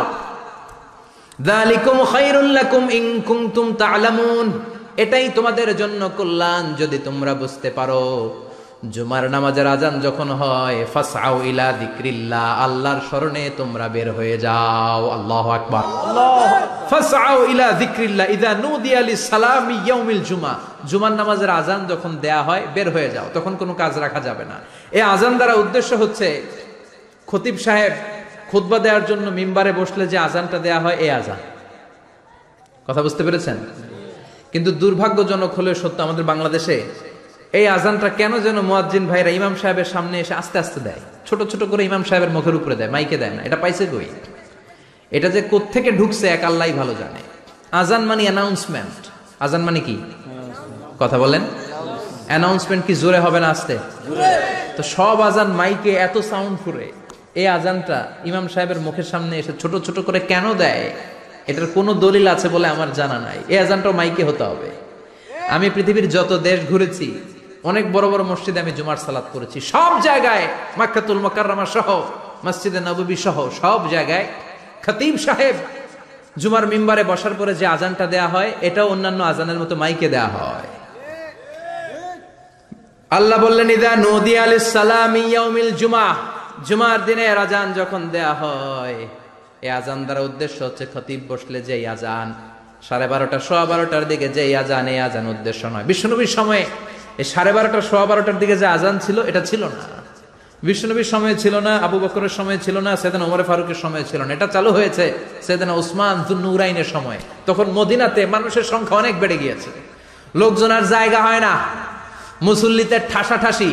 যালিকুম খায়রুল লাকুম ইন কুনতুম তা'লামুন, এটাই তোমাদের জন্য কল্যাণ যদি তোমরা বুঝতে পারো। জুমার নামাজের আজান যখন হয়, ফাসআউ ইলা যিকরিল্লাহ, আল্লাহর স্মরণে তোমরা বের হয়ে যাও। আল্লাহু আকবার। ফাসআউ ইলা যিকরিল্লাহ ইযা নুদিয়া লিস-সালামি ইয়াউমিল জুমআ, জুমার নামাজের আজান যখন দেয়া হয় বের হয়ে যাও, তখন কোনো কাজ রাখা যাবে না। এই আজান দ্বারা উদ্দেশ্য হচ্ছে খতিব সাহেব খুতবা দেওয়ার জন্য মিম্বারে বসলে যে আজানটা দেয়া হয় এই আজান। কথা বুঝতে পেরেছেন? কিন্তু দুর্ভাগ্যজনক হলেও সত্য, আমাদের বাংলাদেশে এই আজানটা কেন যেন মুয়াজ্জিন ভাইরা ইমাম সাহেবের সামনে এসে আস্তে আস্তে দেয়, ছোট ছোট করে ইমাম সাহেবের মুখের উপরে দেয়, মাইকে দেয় না। এটা পাইছে কই? এটা যে কোত্থেকে ঢুকছে এক আল্লাহই ভালো জানে। আজান মানে অ্যানাউন্সমেন্ট। আজান মানে কি? কথা বলেন। অ্যানাউন্সমেন্ট কি জোরে হবে না আস্তে? তো সব আজান মাইকে এত সাউন্ড করে, এই আজানটা ইমাম সাহেবের মুখের সামনে এসে ছোট ছোট করে কেন দেয়? এটার কোনো দলিল আছে বলে আমার জানা নাই। এই আজানটাও মাইকে হতে হবে। আমি পৃথিবীর যত দেশ ঘুরেছি, অনেক বড় বড় মসজিদে আমি জুমার সালাত করেছি, সব জায়গায় মক্কাতুল মুকাররমা সহ মসজিদে নববী সহ সব জায়গায় খতিব সাহেব জুমার মিম্বারে বসার পরে যে আজানটা দেয়া হয়, এটাও অন্যান্য আজানের মতো মাইকে দেয়া হয়। আল্লাহ বললেন ইযা নুদিয়া লিস-সালামি ইয়াউমিল জুমআ, জুমার দিনে আজান যখন দেয়া হয়, এই আজান দ্বারা উদ্দেশ্য হচ্ছে খতিব বসলে যে আজান 12:30 12:15 দিকে যে আজান, এই আজান উদ্দেশ্য নয়। বিশ্বনবীর সময়ে এই 12:30 12:15 দিকে যে আজান ছিল এটা ছিল না। বিশ্বনবীর সময় ছিল না, আবু বকরের সময় ছিল না, সাইয়েদনা ওমর ফারুকের সময় ছিল না। এটা চালু হয়েছে সাইয়েদনা উসমান যুন্নুরাইনের সময়। তখন মদিনাতে মানুষের সংখ্যা অনেক বেড়ে গিয়েছে, লোকজন আর জায়গা হয় না, মুসল্লিতে ঠাসাঠাসি।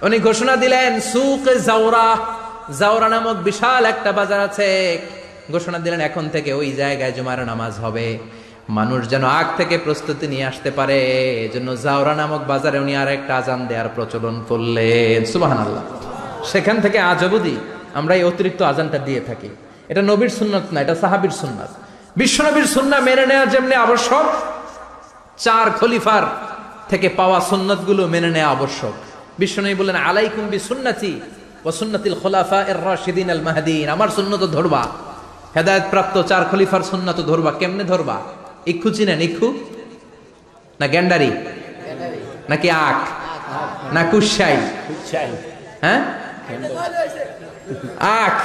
উনি ঘোষণা দিলেন সুক জাওরা, জাওরা নামক বিশাল একটা বাজার আছে, ঘোষণা দিলেন এখন থেকে ওই জায়গায় জুমার নামাজ হবে। মানুষ যেন আগ থেকে প্রস্তুতি নিয়ে আসতে পারে, এজন্য জাওরা নামক বাজারে উনি আর একটা আজান দেওয়ার প্রচলন করলেন। সুবহানাল্লাহ। সেখান থেকে আজ অবধি আমরা এই অতিরিক্ত আজানটা দিয়ে থাকি। এটা নবীর সুন্নাত না, এটা সাহাবীর সুন্নাত। বিশ্বনবীর সুন্নাহ মেনে নেওয়া যেমনি আবশ্যক, 4 খলিফার থেকে পাওয়া সুন্নাতগুলো মেনে নেওয়া আবশ্যক। বিশ্বনবী বললেন আলাইকুম বিসুন্নতি ওয়া সুন্নাতিল খুলাফায়ে রাশিদিন আল মাহদিন, আমার সুন্নাত ধরবা। হেদায়েত প্রাপ্ত 4 খলিফার সুন্নাত ধরবা। কেমনে ধরবা? ইক্ষু চিনেন? ইক্ষু না গ্যান্ডারি নাকি আখ না কুশাই? হ্যাঁ, আখ।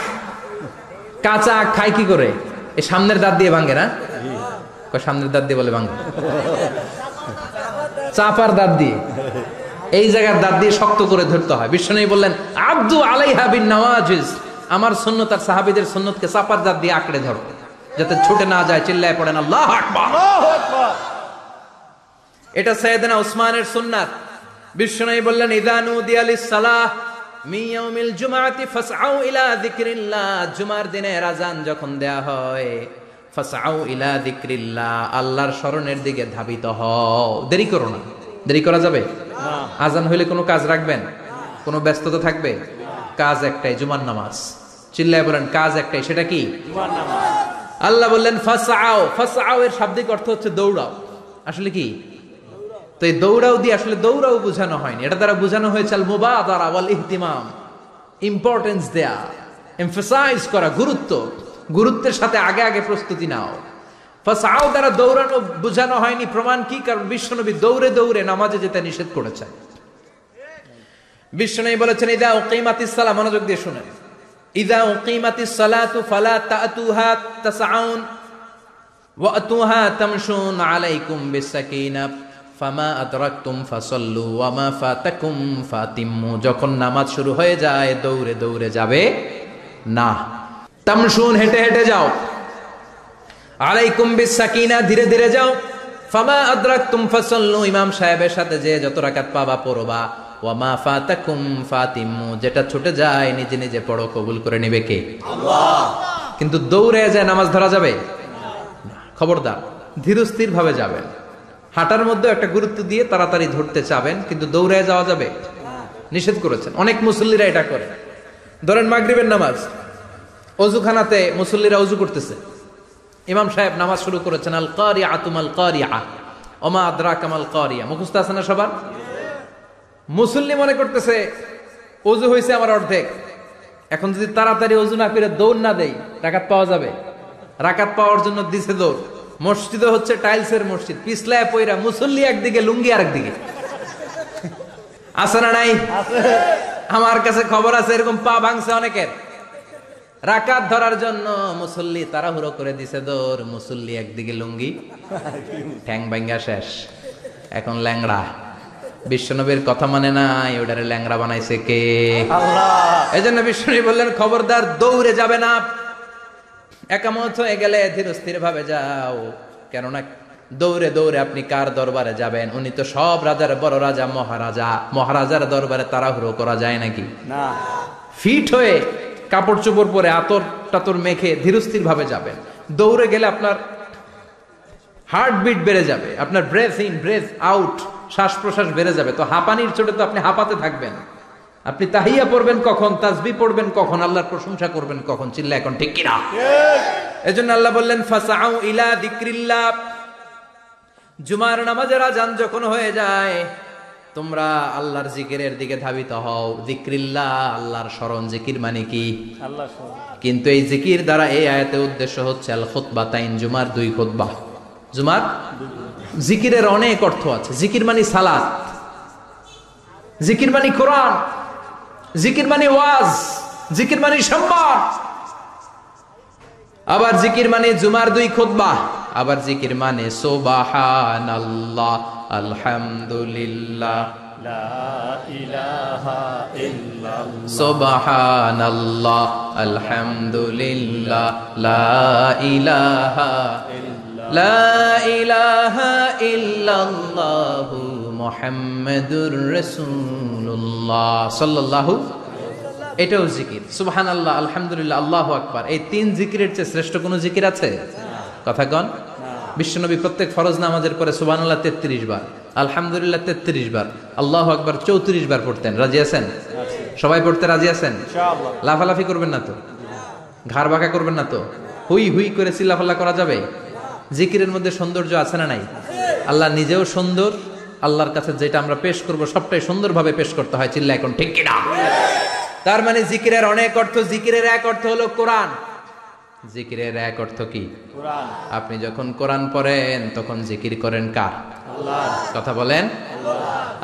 কাঁচা আখ খায় কি করে? এই সামনের দাঁত দিয়ে ভাঙে না? সামনের দাঁত দিয়ে বলে ভাঙে, চাপার দাঁত দিয়ে। এই জায়গার দাঁত দিয়ে শক্ত করে ধরতে হয়। বিশ্বনবী বললেন আব্দু আলাইহা বিন নওয়াজিজ, আমার সুন্নত আর সাহাবীদের সুন্নতকে চাপার দাঁত দিয়ে আঁকড়ে ধরো যাতে ছুটে না যায়। চিল্লায় পড়েন আল্লাহু আকবার। আল্লাহু আকবার। এটা সাইয়েদনা উসমানের সুন্নাত। বিশ্বনবী বললেন ইযা নুদিয়া লিস-সালাহ মিন ইয়াউমিল জুমআতি ফাসআউ ইলা যিকরিল্লাহ, জুমার দিনের আযান যখন দেয়া হয় ফাসআউ ইলা যিকরিল্লাহ, আল্লাহর স্মরণের দিকে ধাবিত হও। দেরি করো না। দেরি করা যাবে না। আযান হইলে কোনো কাজ রাখবেন? কোনো ব্যস্ততা থাকবে? কাজ একটাই, জুমার নামাজ। চিল্লায় বলেন কাজ একটাই, সেটা কি? জুমার নামাজ। আল্লাহ বললেন ফাসআউ, ফাসআউ এর শাব্দিক অর্থ হচ্ছে দৌড়াও। আসলে কি? তো এই দৌড়াও দিয়ে আসলে দৌড়াও বোঝানো হয়নি, এটা দ্বারা বোঝানো হয়েছে আল মুবাদারা ওয়াল ইহতিমাম, ইম্পর্টেন্স দেয়া, এমফাসাইজ করা, গুরুত্বের সাথে আগে আগে প্রস্তুতি নাও। ফাসআউ দ্বারা দৌড়ানো বোঝানো হয়নি। প্রমাণ কি? কারণ বিশ্বনবী দৌড়ে দৌড়ে নামাজে যেতে নিষেধ করেছেন। বিশ্বনবী বলেছেন ইযা উকিমাতিস সালাহ, মনোযোগ দিয়ে শুনেন, ইযা উকিমাতিস সালাতু ফালা তাতুহা তাসআউন ওয়া আতুহা তামশুন আলাইকুম বিসাকিনাহ ফামা আদরাকতুম ফাসাল্লু ওয়া মা ফাতাকুম ফাতিম্মু। যখন নামাজ শুরু হয়ে যায় দৌড়ে দৌড়ে যাবে না, তামশুন হেঁটে হেঁটে যাও, আলাইকুম বিসাকিনা ধীরে ধীরে যাও, ফামা আদরাকতুম ফাসাল্লু ইমাম সাহেবের সাথে যে যত রাকাত পাবা পড়বা, ওয়া মা ফাতাকুম ফাতিম্মু যেটা ছুটে যায় নিজে নিজে পড়ো, কবুল করে নেবে কে? আল্লাহ। কিন্তু দৌড়ে যায় নামাজ ধরা যাবে না। খবরদার, ধীরস্থির ভাবে যাবেন। হাঁটার মধ্যে একটা গুরুত্ব দিয়ে তাড়াতাড়ি ধরতে চাবেন, কিন্তু দৌড়ে যাওয়া যাবে নিষেধ করেছেন। অনেক মুসল্লিরা এটা করে। ধরেন মাগরিবের নামাজ, অজুখানাতে মুসল্লিরা অজু করতেছে, ইমাম সাহেব নামাজ শুরু করেছেন আল কারিআতু মাল কারিআ ওমা আদরাকা মাল কারিআ, মুখস্থ আছে না সবার? মুসল্লি মনে করতেছে অজু হয়েছে আমার অর্ধেক, এখন যদি তাড়াতাড়ি অজু না করে দৌড় না দেই রাকাত পাওয়া যাবে? রাকাত পাওয়ার জন্য দিছে দৌড়। মসজিদে হচ্ছে টাইলসের মসজিদ, পিছলায় পয়রা মুসল্লি একদিকে, লুঙ্গি আরেকদিকে। আছে না নাই? আমার কাছে খবর আছে এরকম পা ভাঙছে অনেকের। রাকাত ধরার জন্য মুসল্লি তাড়াহুড়ো করে দিছে দৌড়, মুসল্লি একদিকে লুঙ্গি, ঠ্যাং ভাঙ্গা শেষ, এখন ল্যাংড়া। বিশ্বনবীর কথা মানে নাই, ওটারে ল্যাংড়া বানাইছে কে? আল্লাহ। এই জন্য বিশ্বনবী বললেন খবরদার দৌড়ে যাবে না, একামত হয়ে গেলে ধীরস্থির ভাবে যাও। কেননা দৌড়ে দৌড়ে আপনি কার দরবারে যাবেন? উনি তো সব রাজার বড় রাজা, মহারাজা। মহারাজার দরবারে তাড়াহুড়ো করা যায় নাকি? না। ফিট হয়ে কাপড় চোপড় পরে আতর টাতর মেখে ধীরস্থির ভাবে যাবেন। দৌড়ে গেলে আপনার হার্টবিট বেড়ে যাবে, আপনার ব্রেথ ইন ব্রেথ আউট, শ্বাস প্রশ্বাস বেড়ে যাবে। তো হাঁপানির চোটে তো আপনি হাঁপাতে থাকবেন। আপনি তাহিয়া পড়বেন কখন, তাসবিহ পড়বেন কখন, আল্লাহর প্রশংসা করবেন কখন? চিল্লা এখন ঠিক কিনা? এজন্য আল্লাহ বললেন ফাসআউ ইলা যিকরিল্লাহ, জুমার নামাজের আযান যখন হয়ে যায় তোমরা আল্লাহর জিকিরের দিকে ধাবিত হও। যিকরিল্লাহ, আল্লাহর স্মরণ। জিকির মানে কি? আল্লাহ স্মরণ। কিন্তু এই জিকির দ্বারা এই আয়াতে উদ্দেশ্য হচ্ছে আল খুতবাতাইন, জুমার দুই খুতবা। জুমার জিকিরের অনেক অর্থ আছে। জিকির মানে সালাত, জিকির মানে কোরআন, জিকির মানে ওয়াজ, জিকির মানে সম্মান। আবার জিকির মানে জুমার দুই খুতবা, আবার জিকির মানে সুবহানাল্লাহ, আলহামদুলিল্লাহ, লা ইলাহা ইল্লাল্লাহ, সুবহানাল্লাহ, আলহামদুলিল্লাহ, লা ইলাহা ইল্লাল্লাহ, লা ইলাহা ইল্লাল্লাহ, মুহাম্মাদুর রাসূলুল্লাহ সাল্লাল্লাহু। এটাও জিকির। সুবহানাল্লাহ, আলহামদুলিল্লাহ, আল্লাহু আকবার। এই তিন জিকিরের চেয়ে শ্রেষ্ঠ কোন জিকির আছে? কথা কন। বিশ্বনবী প্রত্যেক ফরজ নামাজের পরে সুবহানাল্লাহ 33 বার, আলহামদুলিল্লাহ 33 বার, আল্লাহু আকবার 34 বার পড়তেন। রাজি আছেন? সবাই পড়তে রাজি আছেন? ইনশাআল্লাহ। লাফালাফি করবেন না তো? ঘাড় বাঁকা করবেন না তো? হুই হুই করে চিল্লাফাল্লা করা যাবে? জিকিরের মধ্যে সৌন্দর্য আছে না নাই? আল্লাহ নিজেও সুন্দর, আল্লাহর কাছে যেটা আমরা পেশ করব সবটাই সুন্দরভাবে পেশ করতে হয়। চিল্লা এখন ঠিক কিনা? তার মানে জিকিরের অনেক অর্থ। জিকিরের এক অর্থ হলো কোরআন। জিকিরের এক অর্থ কি? কোরআন। আপনি যখন কোরআন পড়েন তখন জিকির করেন কার? আল্লাহ। কথা বলেন। আল্লাহ।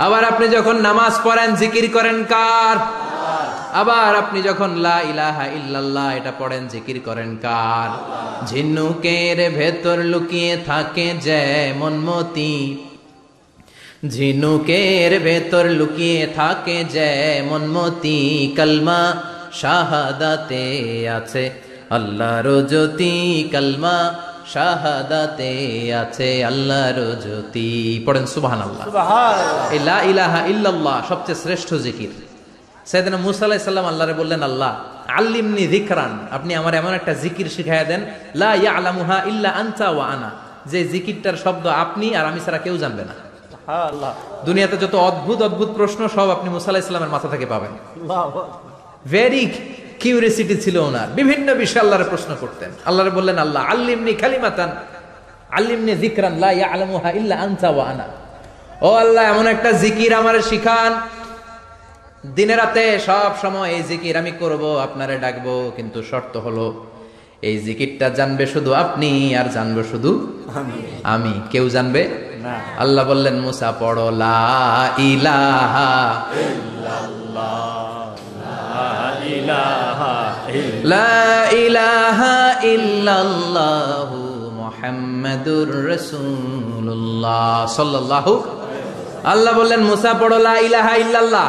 আবার আপনি যখন নামাজ পড়েন জিকির করেন কার? আল্লাহ। আবার আপনি যখন লা ইলাহা ইল্লাল্লাহ এটা পড়েন জিকির করেন কার? আল্লাহ। ঝিনুকের ভেতর লুকিয়ে থাকে যেমন মতি, ঝিনুকের ভেতর লুকিয়ে থাকে যেমন মতি, কলমা শাহাদাতে আছে আল্লাহর জ্যোতি, কলমা শাহাদাতে আছে আল্লাহর জ্যোতি। পড়েন সুবহানাল্লাহ। সুবহানাল্লাহ। এই লা ইলাহা ইল্লাল্লাহ সবচেয়ে শ্রেষ্ঠ জিকির। সাইয়েদনা মুসা আলাইহিস সালাম আল্লাহরে বললেন, আল্লাহ আল্লিমনি যিকরান, আপনি আমার এমন একটা জিকির শিখাইয়া দেন, লা ইয়ালামুহা ইল্লা আনতা ওয়া আনা, যে জিকিরটার শব্দ আপনি আর আমি ছাড়া কেউ জানবে না। আল্লাহ। দুনিয়াতে যত অদ্ভুত অদ্ভুত প্রশ্ন সব আপনি মুসা আলাইহিস সালামের মাথা থেকে পাবেন। আল্লাহু ভেরি কিউরিয়াসিটি ছিল ওনার, বিভিন্ন বিষয়ে আল্লাহরে প্রশ্ন করতেন। আল্লাহরে বললেন, আল্লাহ আল্লিমনি কালিমাতান, আল্লিমনি যিকরান লা ইয়ালামুহা ইল্লা আনতা ওয়া আনা, ও আল্লাহ এমন একটা জিকির আমারে শিখান, দিনে রাতে সব সময় এই জিকির আমি করব, আপনারে ডাকবো, কিন্তু শর্ত হলো এই জিকিরটা জানবে শুধু আপনি আর জানবো শুধু আমি, কেউ জানবে না। আল্লাহ বললেন, মুসা পড়ো লা ইলাহা ইলাহা লা ইলাহা ইল্লাল্লাহু মুহাম্মাদুর রাসূলুল্লাহ সাল্লাল্লাহু। আল্লাহ বললেন, মুসা পড়ো লা ইলাহা ইল্লাল্লাহ।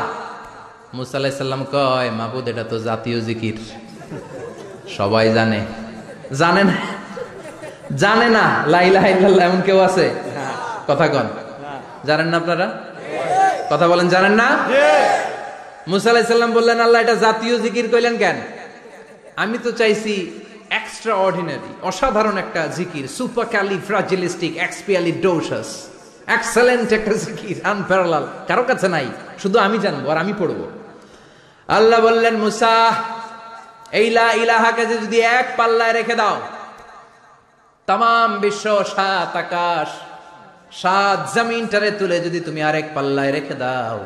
মুসা আলাইহিস সালাম কয়, মাবুদ এটা তো জাতীয় জিকির, সবাই জানে। জানে না, জানে না লা ইলাহা ইল্লাল্লাহ এমন কেউ আছে? কথা কন, জানেন না আপনারা? কথা বলেন, জানেন না? মুসা আলাইহিস সালাম বললেন, আল্লাহ এটা জাতীয় জিকির কইলেন কেন? আমি তো চাইছি এক্সট্রা অর্ডিনারি, অসাধারণ একটা জিকির, সুপারক্যালিফ্রাজিলিস্টিক এক্সপিয়ালিডোসাস, এক্সেলেন্ট একটা জিকির, আনপ্যারালাল, কারো কাছে নাই, শুধু আমি জানবো আর আমি পড়বো। আল্লাহ বললেন, মুসা এই লা ইলাহাকে যদি এক পাল্লায় রেখে দাও, তামাম বিশ্ব, সাত আকাশ, সাত জমিনটারে তুলে যদি তুমি আরেক পাল্লায় রেখে দাও,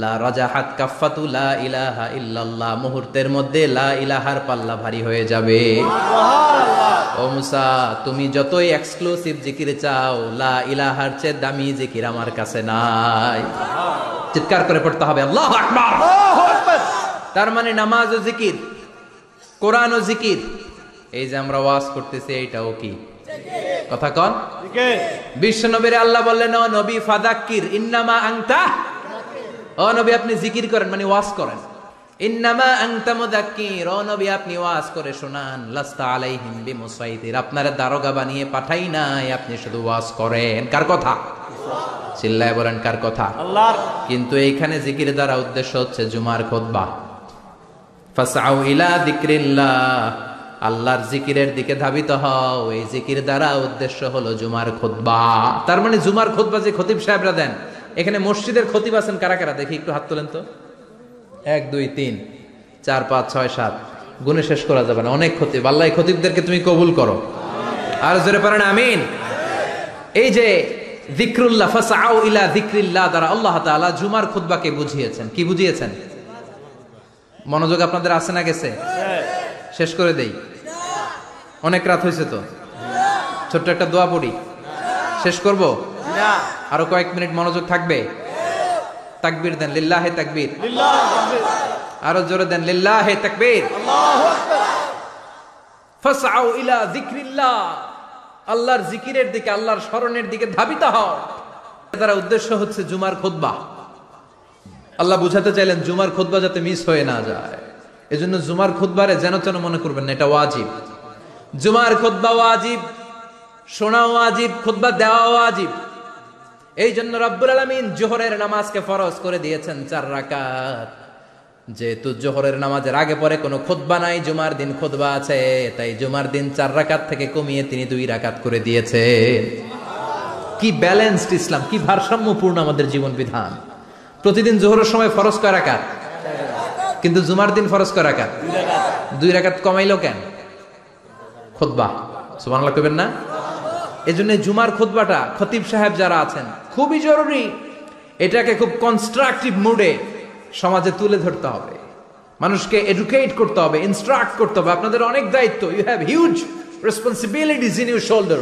লা রাজাহাত কাফাতু লা ইলাহা ইল্লাল্লাহ, মুহূর্তের মধ্যে লা ইলাহার পাল্লা ভারী হয়ে যাবে। ও মুসা, তুমি যতই এক্সক্লুসিভ জিকির চাও, লা ইলাহার চেয়ে দামি জিকির আমার কাছে নাই। চিৎকার করে পড়তে হবে আল্লাহু আকবার। তার মানে নামাজ ও জিকির, কোরআন ও জিকির, এই যে আমরা ওয়াজ করতেছি এইটাও কি? কথা কন। বিশ্ব নবীর আল্লাহ বললেন, ও নবী ফাযাক্কির ইন্নামা আনতা, ও নবী আপনি জিকির করেন মানে ওয়াজ করেন। ইন্নামা আনতা মুযাক্কির, ও নবী আপনি ওয়াজ করে শোনান। লাস্তা আলাইহিম বিমুসাইতির, আপনারা দারোগা বানিয়ে পাঠাই নাই, আপনি শুধু ওয়াজ করেন। কার কথা? চিল্লায় বলেন কার কথা? আল্লাহর। কিন্তু এইখানে জিকির দ্বারা উদ্দেশ্য হচ্ছে জুমার খুতবা। ফাসআউ ইলা যিকরিল্লাহ, আল্লাহর জিকিরের দিকে ধাবিত হও, এই জিকির দ্বারা উদ্দেশ্য হলো জুমার খুতবা। তার মানে জুমার খুতবা যে খতিব সাহেবরা দেন, এখানে মসজিদের খতিব আছেন কারা কারা? দেখি একটু হাত তোলেন তো। 1 2 3 4 5 6 7, গুণে শেষ করা যাবে না, অনেক খতিব। আল্লাহ এই খতিবদেরকে তুমি কবুল করো। আর জোরে পড়েন আমিন। এই যে যিকরুল্লাহ, ফাসআউ ইলা যিকরিল্লাহ দ্বারা আল্লাহ তাআলা জুমার খুতবাকে বুঝিয়েছেন। কি বুঝিয়েছেন? মনোযোগ আপনাদের আছে না গেছে? শেষ করে দেই, অনেক রাত হয়েছে তো। ছোট্ট একটা দোয়া পড়ি, শেষ করব। আরো কয়েক মিনিট মনোযোগ থাকবে। তাকবীর দেন, লিল্লাহে তাকবীর। আরো জোরে দেন, লিল্লাহে তাকবীর। ফাসআউ ইলা যিকরিল্লাহ, আল্লাহর জিকিরের দিকে, আল্লাহর স্মরণের দিকে ধাবিত হও। তার উদ্দেশ্য হচ্ছে জুমার খুতবা। আল্লাহ বুঝাতে চাইলেন জুমার খুতবা যাতে মিস হয়ে না যায়, এজন্য জুমার খুতবারে যেন তেন মনে করবেন না, এটা ওয়াজিব। জুমার খুতবা ওয়াজিব, শোনা ওয়াজিব, খুতবা দেওয়া ওয়াজিব। এই জন্য রব্বুল আলামিন জোহরের নামাজকে ফরজ করে দিয়েছেন 4 রাকাত। যেহেতু জোহরের নামাজের আগে পরে কোনো খুতবা নাই, জুমার দিন খুতবা আছে, তাই জুমার দিন 4 রাকাত থেকে কমিয়ে তিনি 2 রাকাত করে দিয়েছে। কি ব্যালেন্সড ইসলাম, কি ভারসাম্যপূর্ণ আমাদের জীবন বিধান। প্রতিদিন জোহরের সময় ফরজ কয় রাকাত, কিন্তু জুমার দিন ফরজ কয় রাকাত? 2 রাকাত কমাইলো কেন? খুতবা। সুবহানাল্লাহ কইবেন না? এজন্য জুমার খুতবাটা খতিব সাহেব যারা আছেন খুবই জরুরি। এটাকে খুব কনস্ট্রাকটিভ মুডে সমাজে তুলে ধরতে হবে, মানুষকে এডুকেট করতে হবে, ইনস্ট্রাক্ট করতে হবে। আপনাদের অনেক দায়িত্ব, you have huge responsibilities in your shoulder.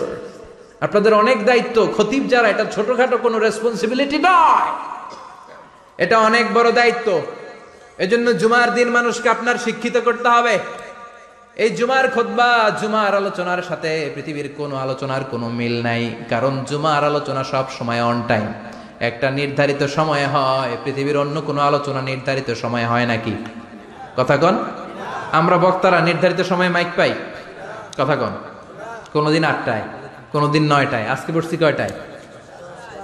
আপনাদের অনেক দায়িত্ব। খতিব যারা, এটা ছোটখাটো কোনো রেসপন্সিবিলিটি নয়, এটা অনেক বড় দায়িত্ব। এজন্য জুমার দিন মানুষকে আপনার শিক্ষিত করতে হবে। এই জুমার খুতবা, জুমার আলোচনার সাথে পৃথিবীর কোনো আলোচনার কোনো মিল নাই, কারণ জুমার আলোচনা সব সময় অন টাইম। একটা নির্ধারিত সময়ে হয়, পৃথিবীর অন্য কোনো আলোচনা নির্ধারিত সময়ে হয় নাকি? কথা কন। আমরা বক্তারা নির্ধারিত সময়ে মাইক পাই? কথা কন। কোনোদিন 8টায়, কোনোদিন 9টায়, আজকে বসছি কয়টায়?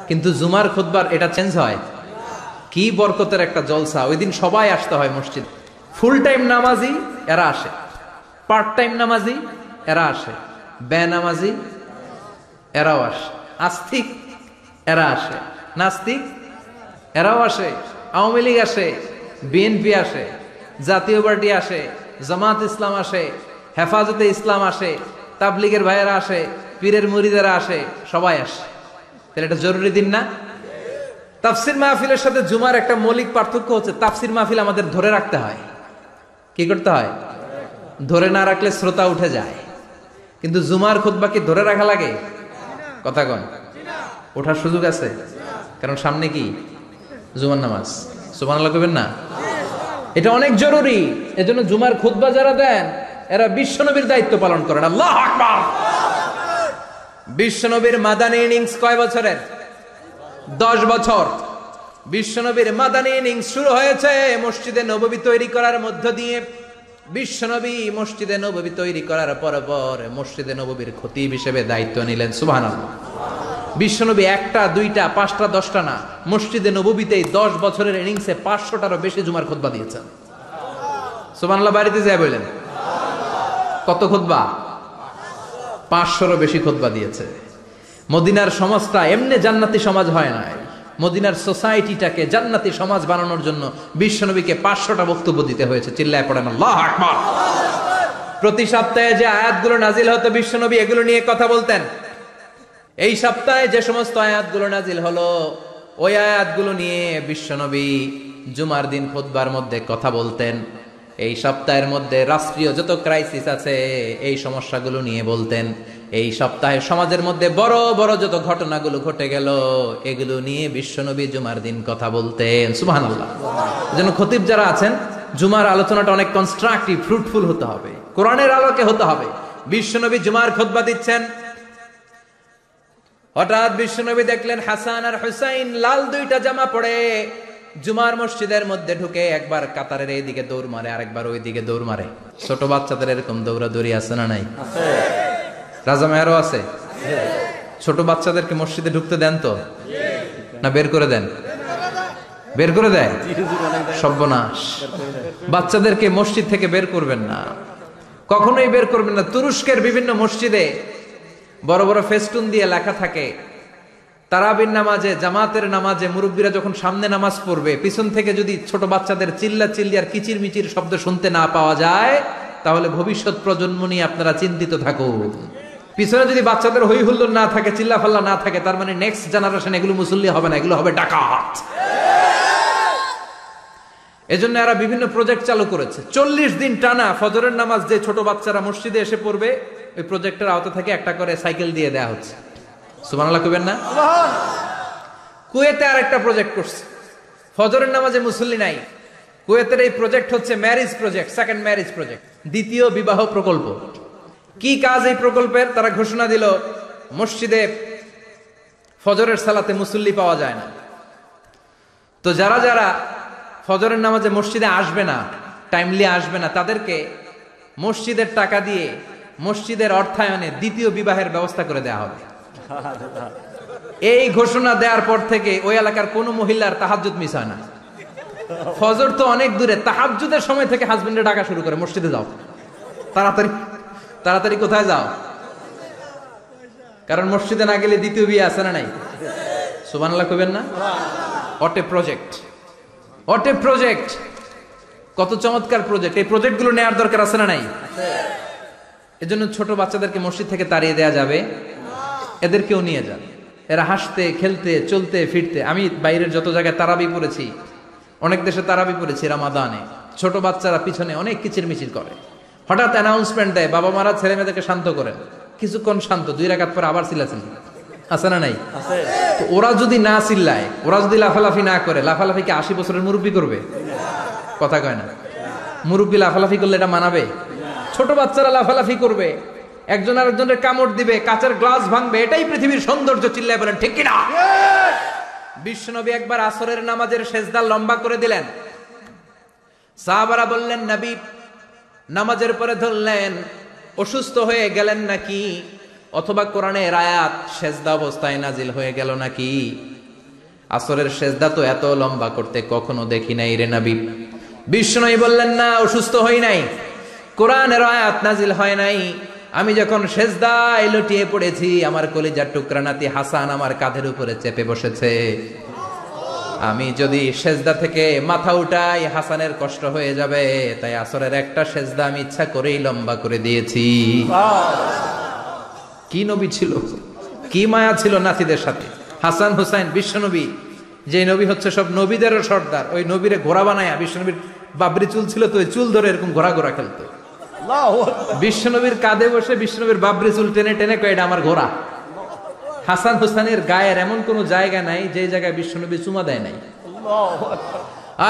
কিন্তু জুমার খুতবার এটা চেঞ্জ হয়। কি বরকতের একটা জলসা! ওই দিন সবাই আসতে হয় মসজিদ। ফুল টাইম নামাজি এরা আসে, পার্ট টাইম নামাজি এরা আসে, বেনামাজি এরাও আসে, আস্তিক এরা আসে, নাস্তিক এরাও আসে, আওয়ামী লীগ আসে, বিএনপি আসে, জাতীয় পার্টি আসে, জামাত ইসলাম আসে, হেফাজতে ইসলাম আসে, তাবলিগের ভাইয়েরা আসে, পীরের মুরিদেরা আসে, সবাই আসে। তাহলে এটা জরুরি দিন না? তাফসির মাহফিলের সাথে জুমার একটা মৌলিক পার্থক্য হচ্ছে, তাফসির মাহফিল আমাদের ধরে রাখতে হয়। কি করতে হয়? ধরে না রাখলে শ্রোতা উঠে যায়। কিন্তু জুমার খুতবা কি ধরে রাখা লাগে? কথা কন। ওঠার সুযোগ আছে, কারণ সামনে কি জুমার নামাজ। সুবহানাল্লাহ কইবেন না? এটা অনেক জরুরি। এজন্য জুমার খুতবা যারা দেন এরা বিশ্বনবীর দায়িত্ব পালন করেন। আল্লাহু আকবার। বিশ্বনবীর মাদানী ইনিংস কয় বছরের? 10 বছর। বিশ্বনবীর মাদানী ইনিংস শুরু হয়েছে মসজিদে নববী তৈরি করার মধ্য দিয়ে। বিশ্বনবী মসজিদে নববী তৈরি করার পর মসজিদে নববীর খতিব হিসেবে দায়িত্ব নিলেন। সুবহানাল্লাহ। বিশ্বনবী 1টা 2টা 5টা 10টা না, মসজিদে নববীতেই 10 বছরের ইনিংসে 500টারও বেশি জুমার খুতবা দিয়েছেন। সুবহানাল্লাহ। বাড়িতে যায় বলেন কত খুতবা? 500রও বেশি খুতবা দিয়েছে। মদিনার সমাজটা এমনি জান্নাতি সমাজ হয় নাই। মদিনার সোসাইটিটাকে জান্নাতি সমাজ বানানোর জন্য বিশ্বনবীকে 500টা বক্তব্য দিতে হয়েছে। চিল্লায় পড়েন আল্লাহু আকবার। প্রতি সপ্তাহে যে আয়াতগুলো নাজিল হতো বিশ্বনবী এগুলো নিয়ে কথা বলতেন। এই সপ্তাহে যে সমস্ত আয়াতগুলো নাজিল হলো ওই আয়াতগুলো নিয়ে বিশ্বনবী জুমার দিন খুতবার মধ্যে কথা বলতেন। এই সপ্তাহের মধ্যে রাষ্ট্রীয় যত ক্রাইসিস আছে এই সমস্যাগুলো নিয়ে বলতেন। এই সপ্তাহে সমাজের মধ্যে বড় বড় যত ঘটনাগুলো ঘটে গেল এগুলো নিয়ে বিশ্বনবী জুমার দিন কথা বলতেন। সুবহানাল্লাহ। এজন্য খতিব যারা আছেন জুমার আলোচনাটা অনেক কনস্ট্রাকটিভ, ফ্রুটফুল হতে হবে, কোরআনের আলোকে হতে হবে। বিশ্বনবী জুমার খুতবা দিচ্ছেন, হঠাৎ বিশ্বনবী দেখলেন হাসান আর হুসাইন লাল 2টা জামা পরে জুমার মসজিদের মধ্যে ঢুকে একবার কাতারের এইদিকে দৌড় মারে, আরেকবার ওইদিকে দৌড় মারে। ছোট বাচ্চাদের এরকম দৌড়াদৌড়ি আছে না নাই? রাজা মেয়ারও আছে। ছোট বাচ্চাদেরকে মসজিদে ঢুকতে দেন তো না বের করে দেন? বের করে দেয়। সর্বনাশ। বাচ্চাদেরকে মসজিদ থেকে বের করবেন না, কখনোই বের করবেন না। তুরস্কের বিভিন্ন মসজিদে বড় বড় ফেস্টুন দিয়ে লেখা থাকে তারাবির নামাজে, জামাতের নামাজে মুরব্বীরা যখন সামনে নামাজ পড়বে পিছন থেকে যদি ছোট বাচ্চাদের চিল্লা চিল্লি আর কিচির মিচির শব্দ শুনতে না পাওয়া যায় তাহলে ভবিষ্যৎ প্রজন্ম নিয়ে আপনারা চিন্তিত থাকুন। পিছনে যদি বাচ্চাদের হই হুল্লোড় না থাকে, চিল্লা ফাল্লা না থাকে, তার মানে নেক্সট জেনারেশন এগুলো মুসল্লি হবে না, এগুলো হবে ডাকাত। এজন্য এরা বিভিন্ন প্রজেক্ট চালু করেছে। 40 দিন টানা ফজরের নামাজ যে ছোট বাচ্চারা মসজিদে এসে পড়বে ওই প্রজেক্টের আওতা থেকে একটা করে সাইকেল দিয়ে দেয়া হচ্ছে। সুবহানাল্লাহ কইবেন না? কুয়েতে আরেকটা প্রজেক্ট করছে, ফজরের নামাজে মুসল্লি নাই। কুয়েতের এই প্রজেক্ট হচ্ছে marriage project, second marriage project, দ্বিতীয় বিবাহ প্রকল্প। কি কাজ এই প্রকল্পের? তারা ঘোষণা দিল মসজিদে ফজরের সালাতে মুসল্লি পাওয়া যায় না, তো যারা যারা ফজরের নামাজে মসজিদে আসবে না, টাইমলি আসবে না, তাদেরকে মসজিদের টাকা দিয়ে মসজিদের অর্থায়নে দ্বিতীয় বিবাহের ব্যবস্থা করে দেওয়া হবে। এই ঘোষণা দেওয়ার পর থেকে ওই এলাকার কোন মহিলার তাহাজ্জুদ মিস হয় না। ফজর তো অনেক দূরে, তাহাজ্জুদের সময় থেকে হাজবেন্ডে ডাকা শুরু করে মসজিদে যাও, তাড়াতাড়ি তাড়াতাড়ি কোথায় যাও, কারণ মসজিদে না গেলে দ্বিতীয় বিয়ে আছে না নাই? সুবহানাল্লাহ কইবেন না? What a project, what a project, কত চমৎকার প্রজেক্ট। এই প্রজেক্টগুলো নেওয়ার দরকার আছে না নাই? এজন্য ছোট বাচ্চাদেরকে মসজিদ থেকে তাড়িয়ে দেওয়া যাবে, এদেরকেও নিয়ে যান। এরা হাসতে খেলতে চলতে ফিরতে, আমি বাইরের যত জায়গায় তারাবি পড়েছি, অনেক দেশে তারাবি পড়েছি রামাদানে, ছোট বাচ্চারা পিছনে অনেক কিচির মিচির করে, হঠাৎ অ্যানাউন্সমেন্ট দেয় বাবা মারা ছেলে মেয়েদেরকে শান্ত করেন, কিছুক্ষণ শান্ত, 2 রাকাত পরে আবার চিল্লাচিল্লি, আছে না নাই? তো ওরা যদি না চিল্লায়, ওরা যদি লাফালাফি না করে, লাফালাফি কি 80 বছরের মুরব্বী করবে? কথা কয় না। মুরব্বী লাফালাফি করলে এটা মানাবে? ছোট বাচ্চারা লাফালাফি করবে, একজন আরেকজনের কামড় দিবে, কাঁচের গ্লাস ভাঙবে, এটাই পৃথিবীর সৌন্দর্য। চিল্লায় বলেন ঠিক কিনা? বিশ্বনবী একবার আসরের নামাজের সেজদা লম্বা করে দিলেন। সাহাবারা বললেন, নবী নামাজের পরে ধরলেন, অসুস্থ হয়ে গেলেন নাকি, অথবা কোরআনের আয়াত সেজদা অবস্থায় নাজিল হয়ে গেল নাকি? আসরের সেজদা তো এত লম্বা করতে কখনো দেখি নাই রে নবী। বিশ্বনবী বললেন, না, অসুস্থ হই নাই, কোরআনের আয়াত নাজিল হয় নাই। আমি যখন সেজদায় লুটিয়ে পড়েছি, আমার কলিজার টুকরা নাতি হাসান আমার কাঁধের উপরে চেপে বসেছে। আমি যদি সেজদা থেকে মাথা উঠাই হাসানের কষ্ট হয়ে যাবে, তাই আসরের একটা সেজদা আমি ইচ্ছা করেই লম্বা করে দিয়েছি। কি নবী ছিল, কি মায়া ছিল নাতিদের সাথে। হাসান হুসাইন বিশ্বনবী, যে নবী হচ্ছে সব নবীদেরও সর্দার, ওই নবীরে ঘোড়া বানায়া, বিশ্বনবীর বাবরি চুল ছিল তো, ওই চুল ধরে এরকম ঘোড়া ঘোড়া খেলতো। বিশ্বনবীর কাঁধে বসে বিশ্বনবীর বাবরি চুল টেনে টেনে কয়, এটা আমার ঘোড়া। হাসান হুসাইনের গায়ের এমন কোন জায়গা নাই যে জায়গায় বিশ্বনবী চুমা দেয় নাই।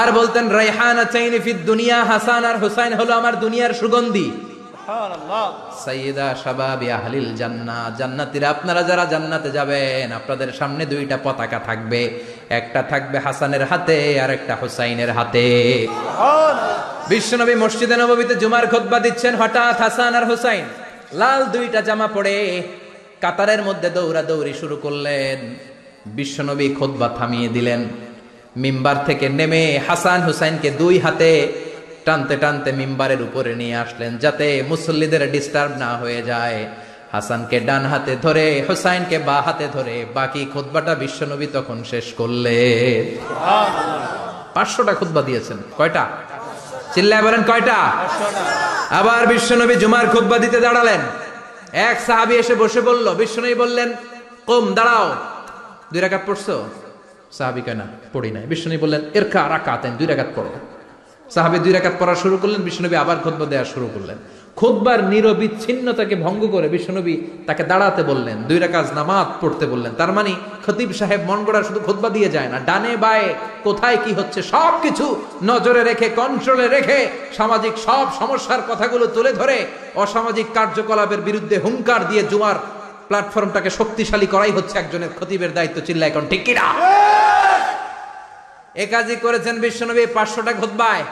আর বলতেন, রাইহানাতাইনি ফিদ দুনিয়া, হাসান আর হুসাইন হলো আমার দুনিয়ার সুগন্ধি। সাইয়্যিদা শাবাবি আহলিল জান্নাহ, জান্নাতীরা আপনারা যারা জান্নাতে যাবেন, আপনাদের সামনে দুইটা পতাকা থাকবে, একটা থাকবে হাসানের হাতে আর একটা হুসাইনের হাতে। বিশ্বনবী মসজিদে নববীতে জুমার খুতবা দিচ্ছেন, হঠাৎ হাসান আর হুসাইন লাল দুইটা জামা পরে কাতারের মধ্যে দৌড়াদৌড়ি শুরু করলেন। বিশ্বনবী খুতবা থামিয়ে দিলেন, মিম্বার থেকে নেমে হাসান হুসাইনকে দুই হাতে টানতে টানতে মিম্বারের উপরে নিয়ে আসলেন, যাতে মুসল্লিদের ডিস্টার্ব না হয়ে যায়। হাসানকে ডান হাতে ধরে, হুসাইনকে বা হাতে ধরে বাকি খুতবাটা বিশ্বনবী তখন শেষ করলেন। 500টা খুতবা দিয়েছেন। কয়টা? চিল্লায় বলেন, কয়টা? আবার বিশ্বনবী জুমার খুতবা দিতে দাঁড়ালেন। এক সাহাবী এসে বসে বলল, বিশ্বনবী বললেন, কম, দাঁড়াও, 2 রাকাত পড়ছো? সাহাবী কয়, না, পড়ি নাই। বিশ্বনবী বললেন, ইরকা রাকাতাইন, 2 রাকাত পড়ো। সাহাবী 2 রাকাত পড়া শুরু করলেন, বিশ্বনবী আবার খুতবা দেওয়া শুরু করলেন। খুতবার নিরবিচ্ছিন্নতাকে ভঙ্গ করে বিশ্বনবী তাকে দাঁড়াতে বললেন, 2 রাকাত নামাজ পড়তে বললেন। তার মানে খতিব সাহেব মন গড়া শুধু খুতবা দিয়ে যায় না, ডানে বায়ে কোথায় কি হচ্ছে সবকিছু নজরে রেখে, কন্ট্রোলে রেখে, সামাজিক সব সমস্যার কথাগুলো তুলে ধরে অসামাজিক কার্যকলাপের বিরুদ্ধে হুঙ্কার দিয়ে জুমার প্ল্যাটফর্মটাকে শক্তিশালী করাই হচ্ছে একজনের খতিবের দায়িত্ব। চিল্লায় এখন ঠিক কিনা? এ কাজই করেছেন বিশ্বনবী 500টা খুতবায়।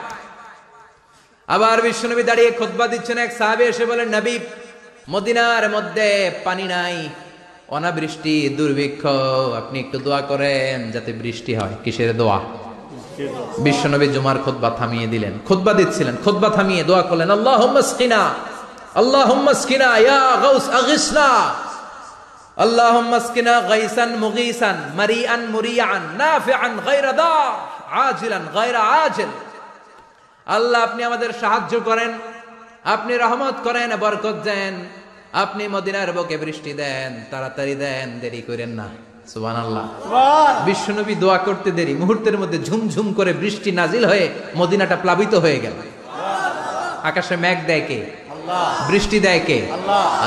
আবার বিশ্বনবী দাঁড়িয়ে খুতবা দিচ্ছেন, এক সাহাবী এসে বলেন, নবী মদিনার মধ্যে পানি নাই, অনাবৃষ্টি, দুর্ভিক্ষ, আপনি একটু দোয়া করেন যাতে বৃষ্টি হয়। কিসের দোয়া? বিশ্বনবী জুমার খুতবা থামিয়ে দিলেন, খুতবা দিচ্ছিলেন, খুতবা থামিয়ে দোয়া করলেন, আল্লাহুম্মা আসকিনা, আল্লাহুম্মা আসকিনা ইয়া গাউস আগিসনা, আল্লাহুম্মা আসকিনা গাইসান মুগীসান মারিআন মুরিআন নাফিআন গায়রা দার আজিলান গায়রা আজিল। আল্লাহ, আপনি আমাদের সাহায্য করেন, আপনি রহমত করেন, বরকত দেন, আপনি মদিনার বুকে বৃষ্টি দেন, তাড়াতাড়ি দেন, দেরি করেন না। সুবহানাল্লাহ। বিশ্বনবী দোয়া করতে দেরি, মুহূর্তের মধ্যে ঝুমঝুম করে বৃষ্টি নাজিল হয়ে মদিনাটা প্লাবিত হয়ে গেল। আকাশে মেঘ দেয় কে? বৃষ্টি দেয় কে?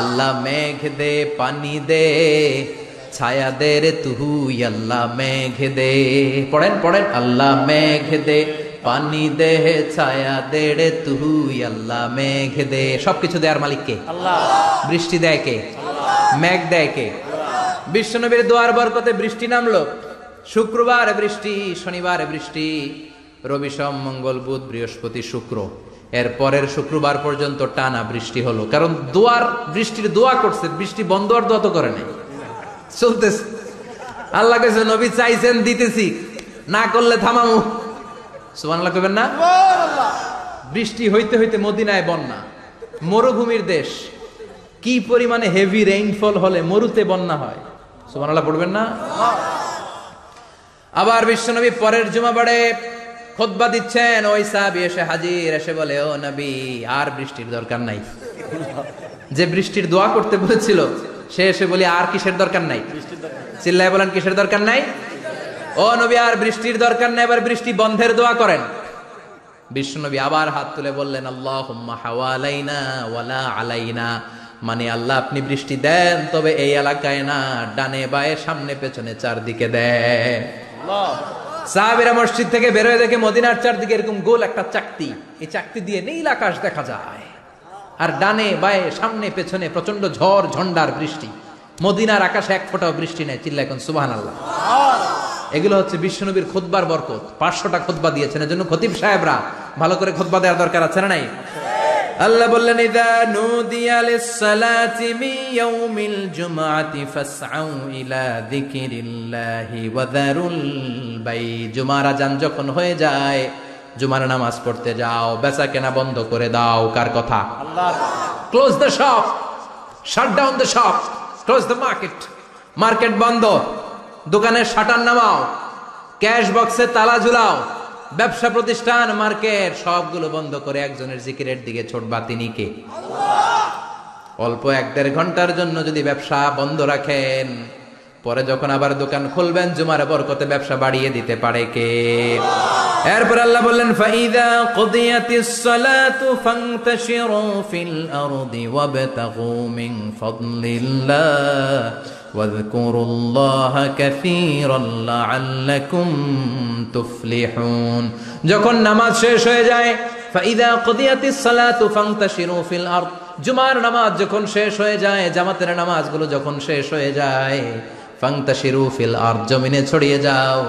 আল্লাহ মেঘ দে, পানি দে, ছায়া দে রে তুই, আল্লাহ মেঘ দে। পড়েন পড়েন, আল্লাহ মেঘ দে, পানি দে, ছায়া দে রে তুই, আল্লাহ মেঘ দে। সবকিছু দেয়ার মালিক কে? আল্লাহ। বৃষ্টি দেয় কে? মেঘ দেয় কে? বিশ্বনবীর দোয়ার বরকতে বৃষ্টি নামলো। শুক্রবার বৃষ্টি, শনিবার বৃষ্টি, রবি সোম মঙ্গল বুধ বৃহস্পতি শুক্র, এর পরের শুক্রবার পর্যন্ত টানা বৃষ্টি হলো। কারণ দোয়ার, বৃষ্টির দোয়া করছে, বৃষ্টি বন্ধ আর দোয়া তো করে নাই, চলতেছে। আল্লাহ কাছে নবী চাইছেন, দিতেছি, না করলে থামামু। সুবহানাল্লাহ কইবেন না? বৃষ্টি হইতে হইতে মদিনায় বন্যা, মরুভূমির দেশ, কি পরিমাণে হেভি রেইনফল হলে মরুতে বন্যা হয়। সুবহানাল্লাহ পড়বেন না? আবার বিশ্বনবী পরের জুমাবারে খুতবা দিচ্ছেন, ওই সাহাবী এসে হাজির, এসে বলে, ও নবী, আর বৃষ্টির দরকার নাই। যে বৃষ্টির দোয়া করতে বলেছিল সে এসে বলি, আর কিসের দরকার নাই? চিল্লায় বলেন, কিসের দরকার নাই? ও নবী, আর বৃষ্টির দরকার নাই, এবার বৃষ্টি বন্ধের দোয়া করেন। বিশ্বনবী আবার হাত তুলে বললেন, আল্লাহুম্মা হাওয়ালাইনা ওয়ালা আলাইনা, মানে আল্লাহ আপনি বৃষ্টি দেন, তবে এই এলাকায় না, ডানে বায়ে সামনে পেছনে চারদিকে দেন। সাহাবীরা মসজিদ থেকে বের হয়ে দেখে মদিনার চারদিকে এরকম গোল একটা চাকতি, এই চাকতি দিয়ে নীল আকাশ দেখা যায়, আর ডানে বায়ে সামনে পেছনে প্রচন্ড ঝড় ঝন্ডার বৃষ্টি। মদিনার আকাশে এক ফোঁটাও বৃষ্টি নেই। চিল্লা এখন সুবহানাল্লাহ। এগুলো হচ্ছে বিশ্বনবীর খুতবার বরকত। 500টা খুতবা দিয়েছেন, এজন্য খতিব সাহেবরা ভালো করে খুতবা দেওয়ার দরকার আছে না নাই? আল্লাহ বললেন ইযা নুদিয়া লিস-সালাতি মিন ইয়াউমিল জুমআতি ফাসআউ ইলা যিকিরিল্লাহি ওয়া যারুল বাই। জুমার আযান যখন হয়ে যায়, জুমার নামাজ পড়তে যাও, বেচা কেনা বন্ধ করে দাও। কার কথা? আল্লাহ। Close the shop, shut down the shop, close the market. Market বন্ধ, দোকানের শাটার নামাও, ক্যাশ বক্সে তালা ঝুলাও, ব্যবসা প্রতিষ্ঠান, মার্কেট সবগুলো বন্ধ করে একজনের জিকিরের দিকে ছোটবা। তিনি কে? অল্প 1-1.5 ঘন্টার জন্য যদি ব্যবসা বন্ধ রাখেন, পরে যখন আবার দোকান খুলবেন জুমার বরকতে ব্যবসা বাড়িয়ে দিতে পারে কে? এরপর আল্লাহ বললেন ফাইদা কুদিয়াতিস সালাতু ফান্তাশিরু ফিল আরদি ওয়াবতাগু মিন ফাদলিল্লাহ ওয়াযকুরুল্লাহা কাসীরান লাআল্লাকুম তুফলিহুন। যখন নামাজ শেষ হয়ে যায়, ফাইদা কুদিয়াতিস সালাতু ফান্তাশিরু ফিল আরদ, জুমার নামাজ যখন শেষ হয়ে যায়, জামাতের নামাজগুলো যখন শেষ হয়ে যায়, ফান্তাশিরু ফিল আরদ, জমিনে ছড়িয়ে যাও,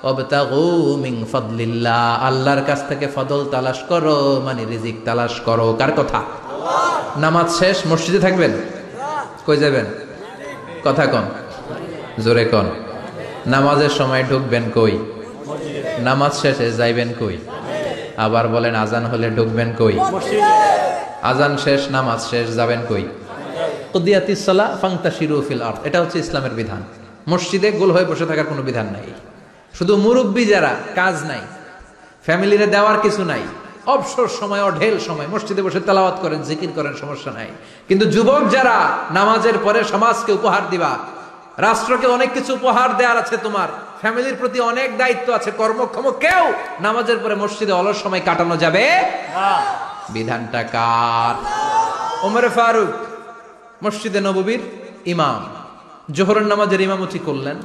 ওয়াবতাগু মিন ফাদলিল্লাহ, আল্লাহর কাছ থেকে ফজল তালাশ করো, মানে রিজিক তালাশ করো। কার কথা? আল্লাহ। নামাজ শেষ মসজিদে থাকবেন? কই যাবেন? কথা কন, জোরে কন। নামাজের সময় ঢুকবেন কই? নামাজ শেষে যাইবেন কই? আবার বলেন আজান হলে ঢুকবেন কই? আজান শেষ, নামাজ শেষ, যাবেন কই? কুদিয়াতিস সালাহ ফান্তাশিরু ফিল আরদ, এটা হচ্ছে ইসলামের বিধান। মসজিদে গোল হয়ে বসে থাকার কোনো বিধান নাই। শুধু মুরব্বী যারা, কাজ নাই, ফ্যামিলিরে দেওয়ার কিছু নাই, অবসর সময়, অঢেল সময় মসজিদে বসে তেলাওয়াত করেন, জিকির করেন, সমস্যা নাই। কিন্তু যুবক যারা, নামাজের পরে সমাজকে উপহার দিবা, রাষ্ট্রকে অনেক কিছু উপহার দেওয়ার আছে, তোমার ফ্যামিলির প্রতি অনেক দায়িত্ব আছে, কর্মক্ষম কেউ নামাজের পরে মসজিদে অলস সময় কাটানো যাবে না। বিধানটা কার? ওমর ফারুক মসজিদে নববীর ইমাম, জোহরের নামাজের ইমামতি করলেন,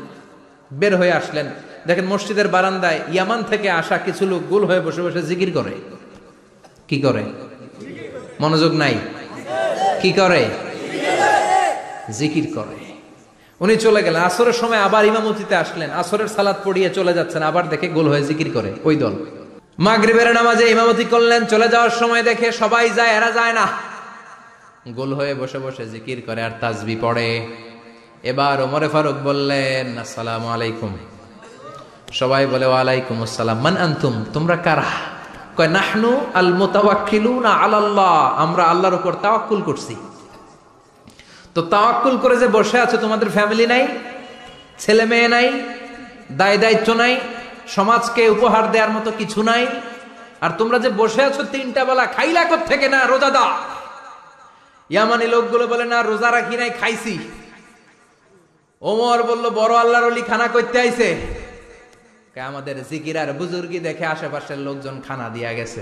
বের হয়ে আসলেন, দেখেন মসজিদের বারান্দায় ইয়ামান থেকে আসা কিছু লোক গোল হয়ে বসে বসে জিকির করে। কি করে? মনোযোগ নাই। কি করে? জিকির করে। উনি চলে গেলেন, আসরের সময় আবার ইমামতিতে আসলেন, আসরের সালাত পড়িয়ে চলে যাচ্ছেন, আবার দেখে গোল হয়ে জিকির করে ওই দল। মাগরিবের নামাজে ইমামতি করলেন, চলে যাওয়ার সময় দেখে সবাই যায়, এরা যায় না, গোল হয়ে বসে বসে জিকির করে আর তাসবিহ পড়ে। এবার ওমর ফারুক বললেন আসসালামু আলাইকুম। সবাই বলে ওয়ালাইকুম আসসালাম। মান আনতুম, তোমরা কারা? কয় নাহনু আল মুতাওয়াক্কিলুনা আলাল্লাহ, আমরা আল্লাহর উপর তাওয়াক্কুল করছি। তো তাওয়াক্কুল করে যে বসে আছো, তোমাদের ফ্যামিলি নাই, ছেলে মেয়ে নাই, দায় দায়িত্ব নাই, সমাজকে উপহার দেওয়ার মতো কিছু নাই, আর তোমরা যে বসে আছো 3টা বেলা খাইলা কোত্থেকে? না রোজাদা। ইয়ামানি লোকগুলো বলে না রোজা রাখি নাই, খাইছি। ওমর বলল বড় আল্লাহর ওলি খানা করতে আইছে। আমাদের জিকির আর বুজুর্গি দেখে আশেপাশের লোকজন খানা দিয়া গেছে।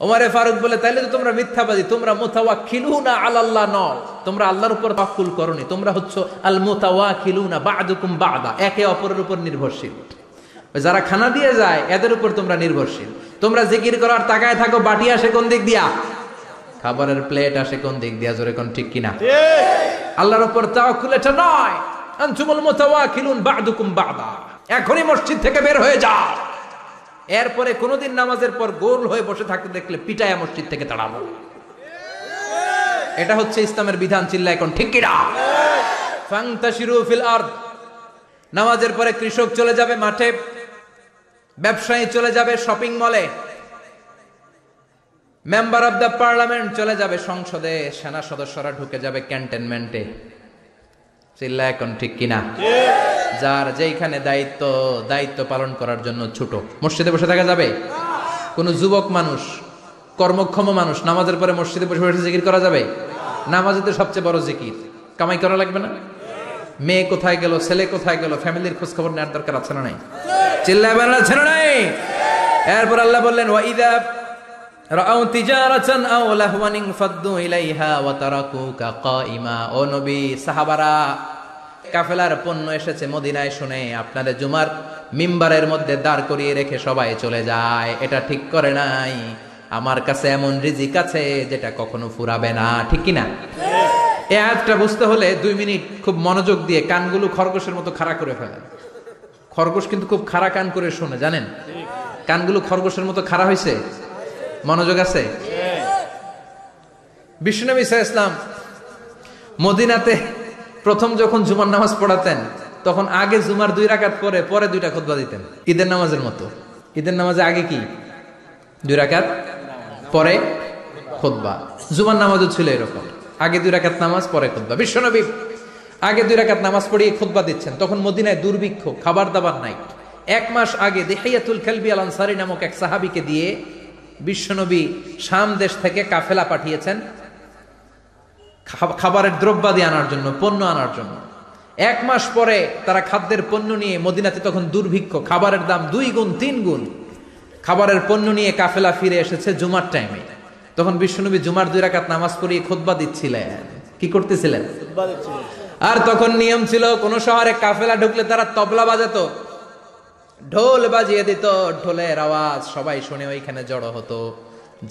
ওমরে ফারুক বলে তাইলে তো তোমরা মিথ্যাবাদী, তোমরা মুতাওয়াক্কিলুনা আলাল্লাহ নও, তোমরা আল্লাহর উপর তাওয়াক্কুল করনি, তোমরা হচ্ছে আল মুতাওয়াক্কিলুনা বা'দুকুম বা'দা, একে অপরের উপর নির্ভরশীল। যারা খানা দিয়ে যায় এদের উপর তোমরা নির্ভরশীল। তোমরা জিকির করার তাকায় থাকো, বাটি আসে কোন দিক দিয়া, খাবারের প্লেট আসে কোন দিক দিয়া, জোরে কোন ঠিক কিনা? আল্লাহর উপর তাওয়াক্কুল এটা নয়। আনতুমুল মুতাওয়াক্কিলুন বা'দুকুম বা'দা, এখনই মসজিদ থেকে বের হয়ে যাও। এরপরে কোনদিন নামাজের পর গোল হয়ে বসে থাকতে দেখলে পিটায়া মসজিদ থেকে তাড়াবো। এটা হচ্ছে ইসলামের বিধান। চিল্লা এখন ঠিক কিনা? ফান্তাশিরু ফিল আরদ, নামাজের পরে কৃষক চলে যাবে মাঠে, ব্যবসায়ী চলে যাবে শপিং মলে, মেম্বার অব দ্য পার্লামেন্ট চলে যাবে সংসদে, সেনা সদস্যরা ঢুকে যাবে ক্যান্টনমেন্টে। চিল্লা এখন ঠিক কিনা? যার যেখানে দায়িত্ব পালন করার জন্য ছোট, মসজিদে বসে থাকা যাবে? কোন যুবক মানুষ, কর্মক্ষম মানুষ নামাজের পরে মসজিদে বসে বসে জিকির করা যাবে? নামাজে তো সবচেয়ে বড় জিকির, কামাই করা লাগবে না? মেয়ে কোথায় গেল, ছেলে কোথায় গেল, ফ্যামিলির খোঁজ খবর নেওয়ার দরকার আছে না নাই? চিল্লায় বলেন আছে না নাই? এরপর আল্লাহ বললেন ওয়াইদা রাআউ তিজারাতান আও লাহওয়ান ফাদ্দু ইলাইহা ওয়া তারাকুকা কাইমা। ও নবী, সাহাবারা কাফেলার পণ্য এসেছে মদিনায় শুনে আপনাদের জুমার মিম্বারের মধ্যে দাঁড় করিয়ে রেখে সবাই চলে যায়। এটা ঠিক করে নাই। আমার কাছে এমন রিজিক আছে যেটা কখনো ফুরাবে না, ঠিক কিনা? এই আয়াতটা বুঝতে হলে 2 মিনিট খুব মনোযোগ দিয়ে কানগুলো খরগোশের মতো খাড়া করে ফেলেন। খরগোশ কিন্তু খুব খাড়া কান করে শোনে, জানেন? কানগুলো খরগোশের মতো খাড়া হয়েছে। মনোযোগ আছে? বিশ্বনবী সাল্লাল্লাহু আলাইহি ওয়াসাল্লাম মদিনাতে প্রথম যখন জুমার নামাজ পড়াতেন, তখন আগে জুমার 2 রাকাত পরে পরে 2টা খুতবা দিতেন, ঈদের নামাজের মতো। ঈদের নামাজে আগে কি 2 রাকাত, পরে খুতবা। জুমার নামাজও ছিল এরকম, আগে 2 রাকাত নামাজ, পরে খুতবা। বিশ্বনবী আগে 2 রাকাত নামাজ পড়িয়ে খুতবা দিচ্ছেন, তখন মদিনায় দুর্ভিক্ষ, খাবার দাবার নাই। 1 মাস আগে দিহিয়াতুল কালবি আল আনসারী নামক এক সাহাবীকে দিয়ে বিশ্বনবী শাম দেশ থেকে কাফেলা পাঠিয়েছেন খাবারের দ্রব্যাদি আনার জন্য, পণ্য আনার জন্য। 1 মাস পরে তারা খাদ্যের পণ্য নিয়ে, মদিনাতে তখন দুর্ভিক্ষ, খাবারের দাম 2 গুণ 3 গুণ, খাবারের পণ্য নিয়ে কাফেলা ফিরে এসেছে জুমার টাইমে। তখন বিশ্বনবী জুমার 2 রাকাত নামাজ পড়িয়ে খুতবা দিচ্ছিলেন। কি করতেছিলেন? আর তখন নিয়ম ছিল, কোন শহরে কাফেলা ঢুকলে তারা তবলা বাজাতো, ঢোল বাজিয়ে দিত, ঢোলের আওয়াজ সবাই শুনে ওইখানে জড়ো হতো।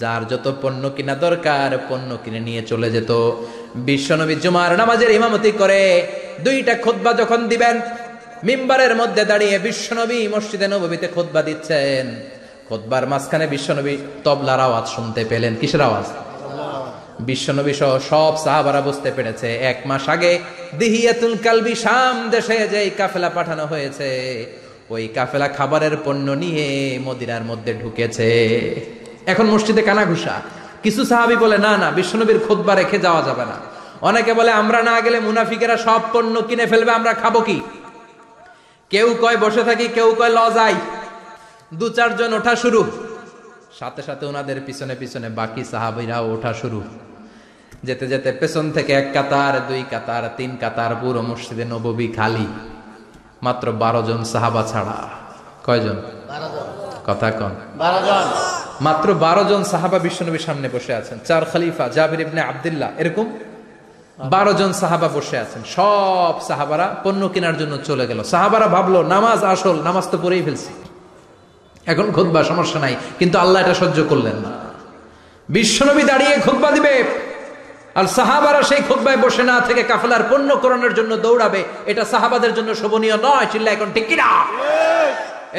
যার যত পণ্য কিনা দরকার পণ্য কিনে নিয়ে চলে যেত। বিশ্বনবী জুমার নামাজের ইমামতি করে 2টা খুতবা যখন দিবেন, মিম্বারের মধ্যে দাঁড়িয়ে বিশ্বনবী মসজিদে নববীতে খুতবা দিচ্ছেন। খুতবার মাঝখানে বিশ্বনবী তবলার আওয়াজ শুনতে পেলেন। কিসের আওয়াজ? বিশ্বনবী সহ সব সাহাবারা বুঝতে পেরেছে 1 মাস আগে দিহিয়াতুল কালবি শাম দেশে যেই কাফেলা পাঠানো হয়েছে, ওই কাফেলা খাবারের পণ্য নিয়ে মদিনার মধ্যে ঢুকেছে। এখন মসজিদে কানাঘুষা। কিছু সাহাবী বলে, না না, বিশ্বনবীর খুতবা রেখে যাওয়া যাবে না। অনেকে বলে, আমরা না গেলে মুনাফিকেরা সব পণ্য কিনে ফেলবে, আমরা খাবো কি? কেউ কয় বসে থাকি, কেউ কয় ল যাই। 2-4 জন ওঠা শুরু, সাথে সাথে ওনাদের পিছনে পিছনে বাকি সাহাবীরাও ওঠা শুরু। যেতে যেতে পেছন থেকে 1 কাতার, 2 কাতার, 3 কাতার, পুরো মসজিদে নববী খালি, মাত্র 12 জন সাহাবা ছাড়া। কয়জন? 12 জন। কথা কন। 12 জন। মাত্র 12 জন সাহাবা বিশ্বনবীর সামনে বসে আছেন। 4 খলিফা, জাবির ইবনে আব্দুল্লাহ, এরকম 12 জন সাহাবা বসে আছেন। সব সাহাবারা পণ্য কেনার জন্য চলে গেল। সাহাবারা ভাবলো, নামাজ আসল, নামাজ তো পড়েই ফেলছি, এখন খুতবা সমস্যা নাই। কিন্তু আল্লাহ এটা সহ্য করলেন না। বিশ্বনবী দাঁড়িয়ে খুতবা দিবে, আর সাহাবারা সেই খুতবায় বসে না থেকে কাফেলার পণ্য করানোর জন্য দৌড়াবে। এটা সাহাবাদের জন্য শোভনীয় নয়। চিল্লা এখন ঠিক কিনা?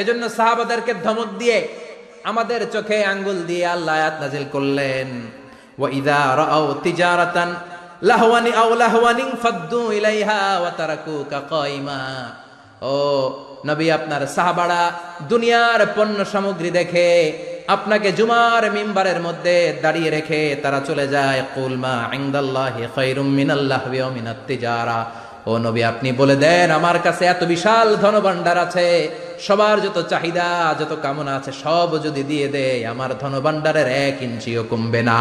এজন্য সাহাবাদেরকে ধমক দিয়ে, আমাদের চোখে আঙ্গুল দিয়ে আল্লাহ আয়াত নাযিল করলেন, ওয়া ইযা রাআউ তিজারাতান লাহওয়ানি আও লাহওয়ানিন ফাদ্দু ইলাইহা ওয়া তারাকুকা কাইমা। ও নবী, আপনার সাহাবারা দুনিয়ার পণ্য সামগ্রী দেখে আপনাকে জুমার মিম্বারের মধ্যে দাঁড়িয়ে রেখে তারা চলে যায়। কুল মা ইনদাল্লাহি খায়রুম মিনাল লাহওয়ি ওয়া মিনাত তিজারা। ও নবী, আপনি বলে দেন, আমার কাছে এত বিশাল ধনভাণ্ডার আছে, সবার যত চাহিদা, যত কামনা আছে সব যদি দিয়ে দেয়, আমার ধনভাণ্ডারের 1 ইঞ্চিও কমবে না।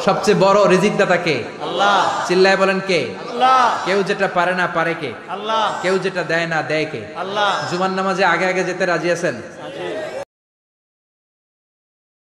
সবচেয়ে বড় রিজিকদাতা কে? আল্লাহ। চিল্লায় বলেন কে? আল্লাহ। কেউ যেটা পারে না পারে কে? আল্লাহ। কেউ যেটা দেয় না দেয় কে? আল্লাহ। জুমার নামাজে আগে আগে যেতে রাজি আছেন?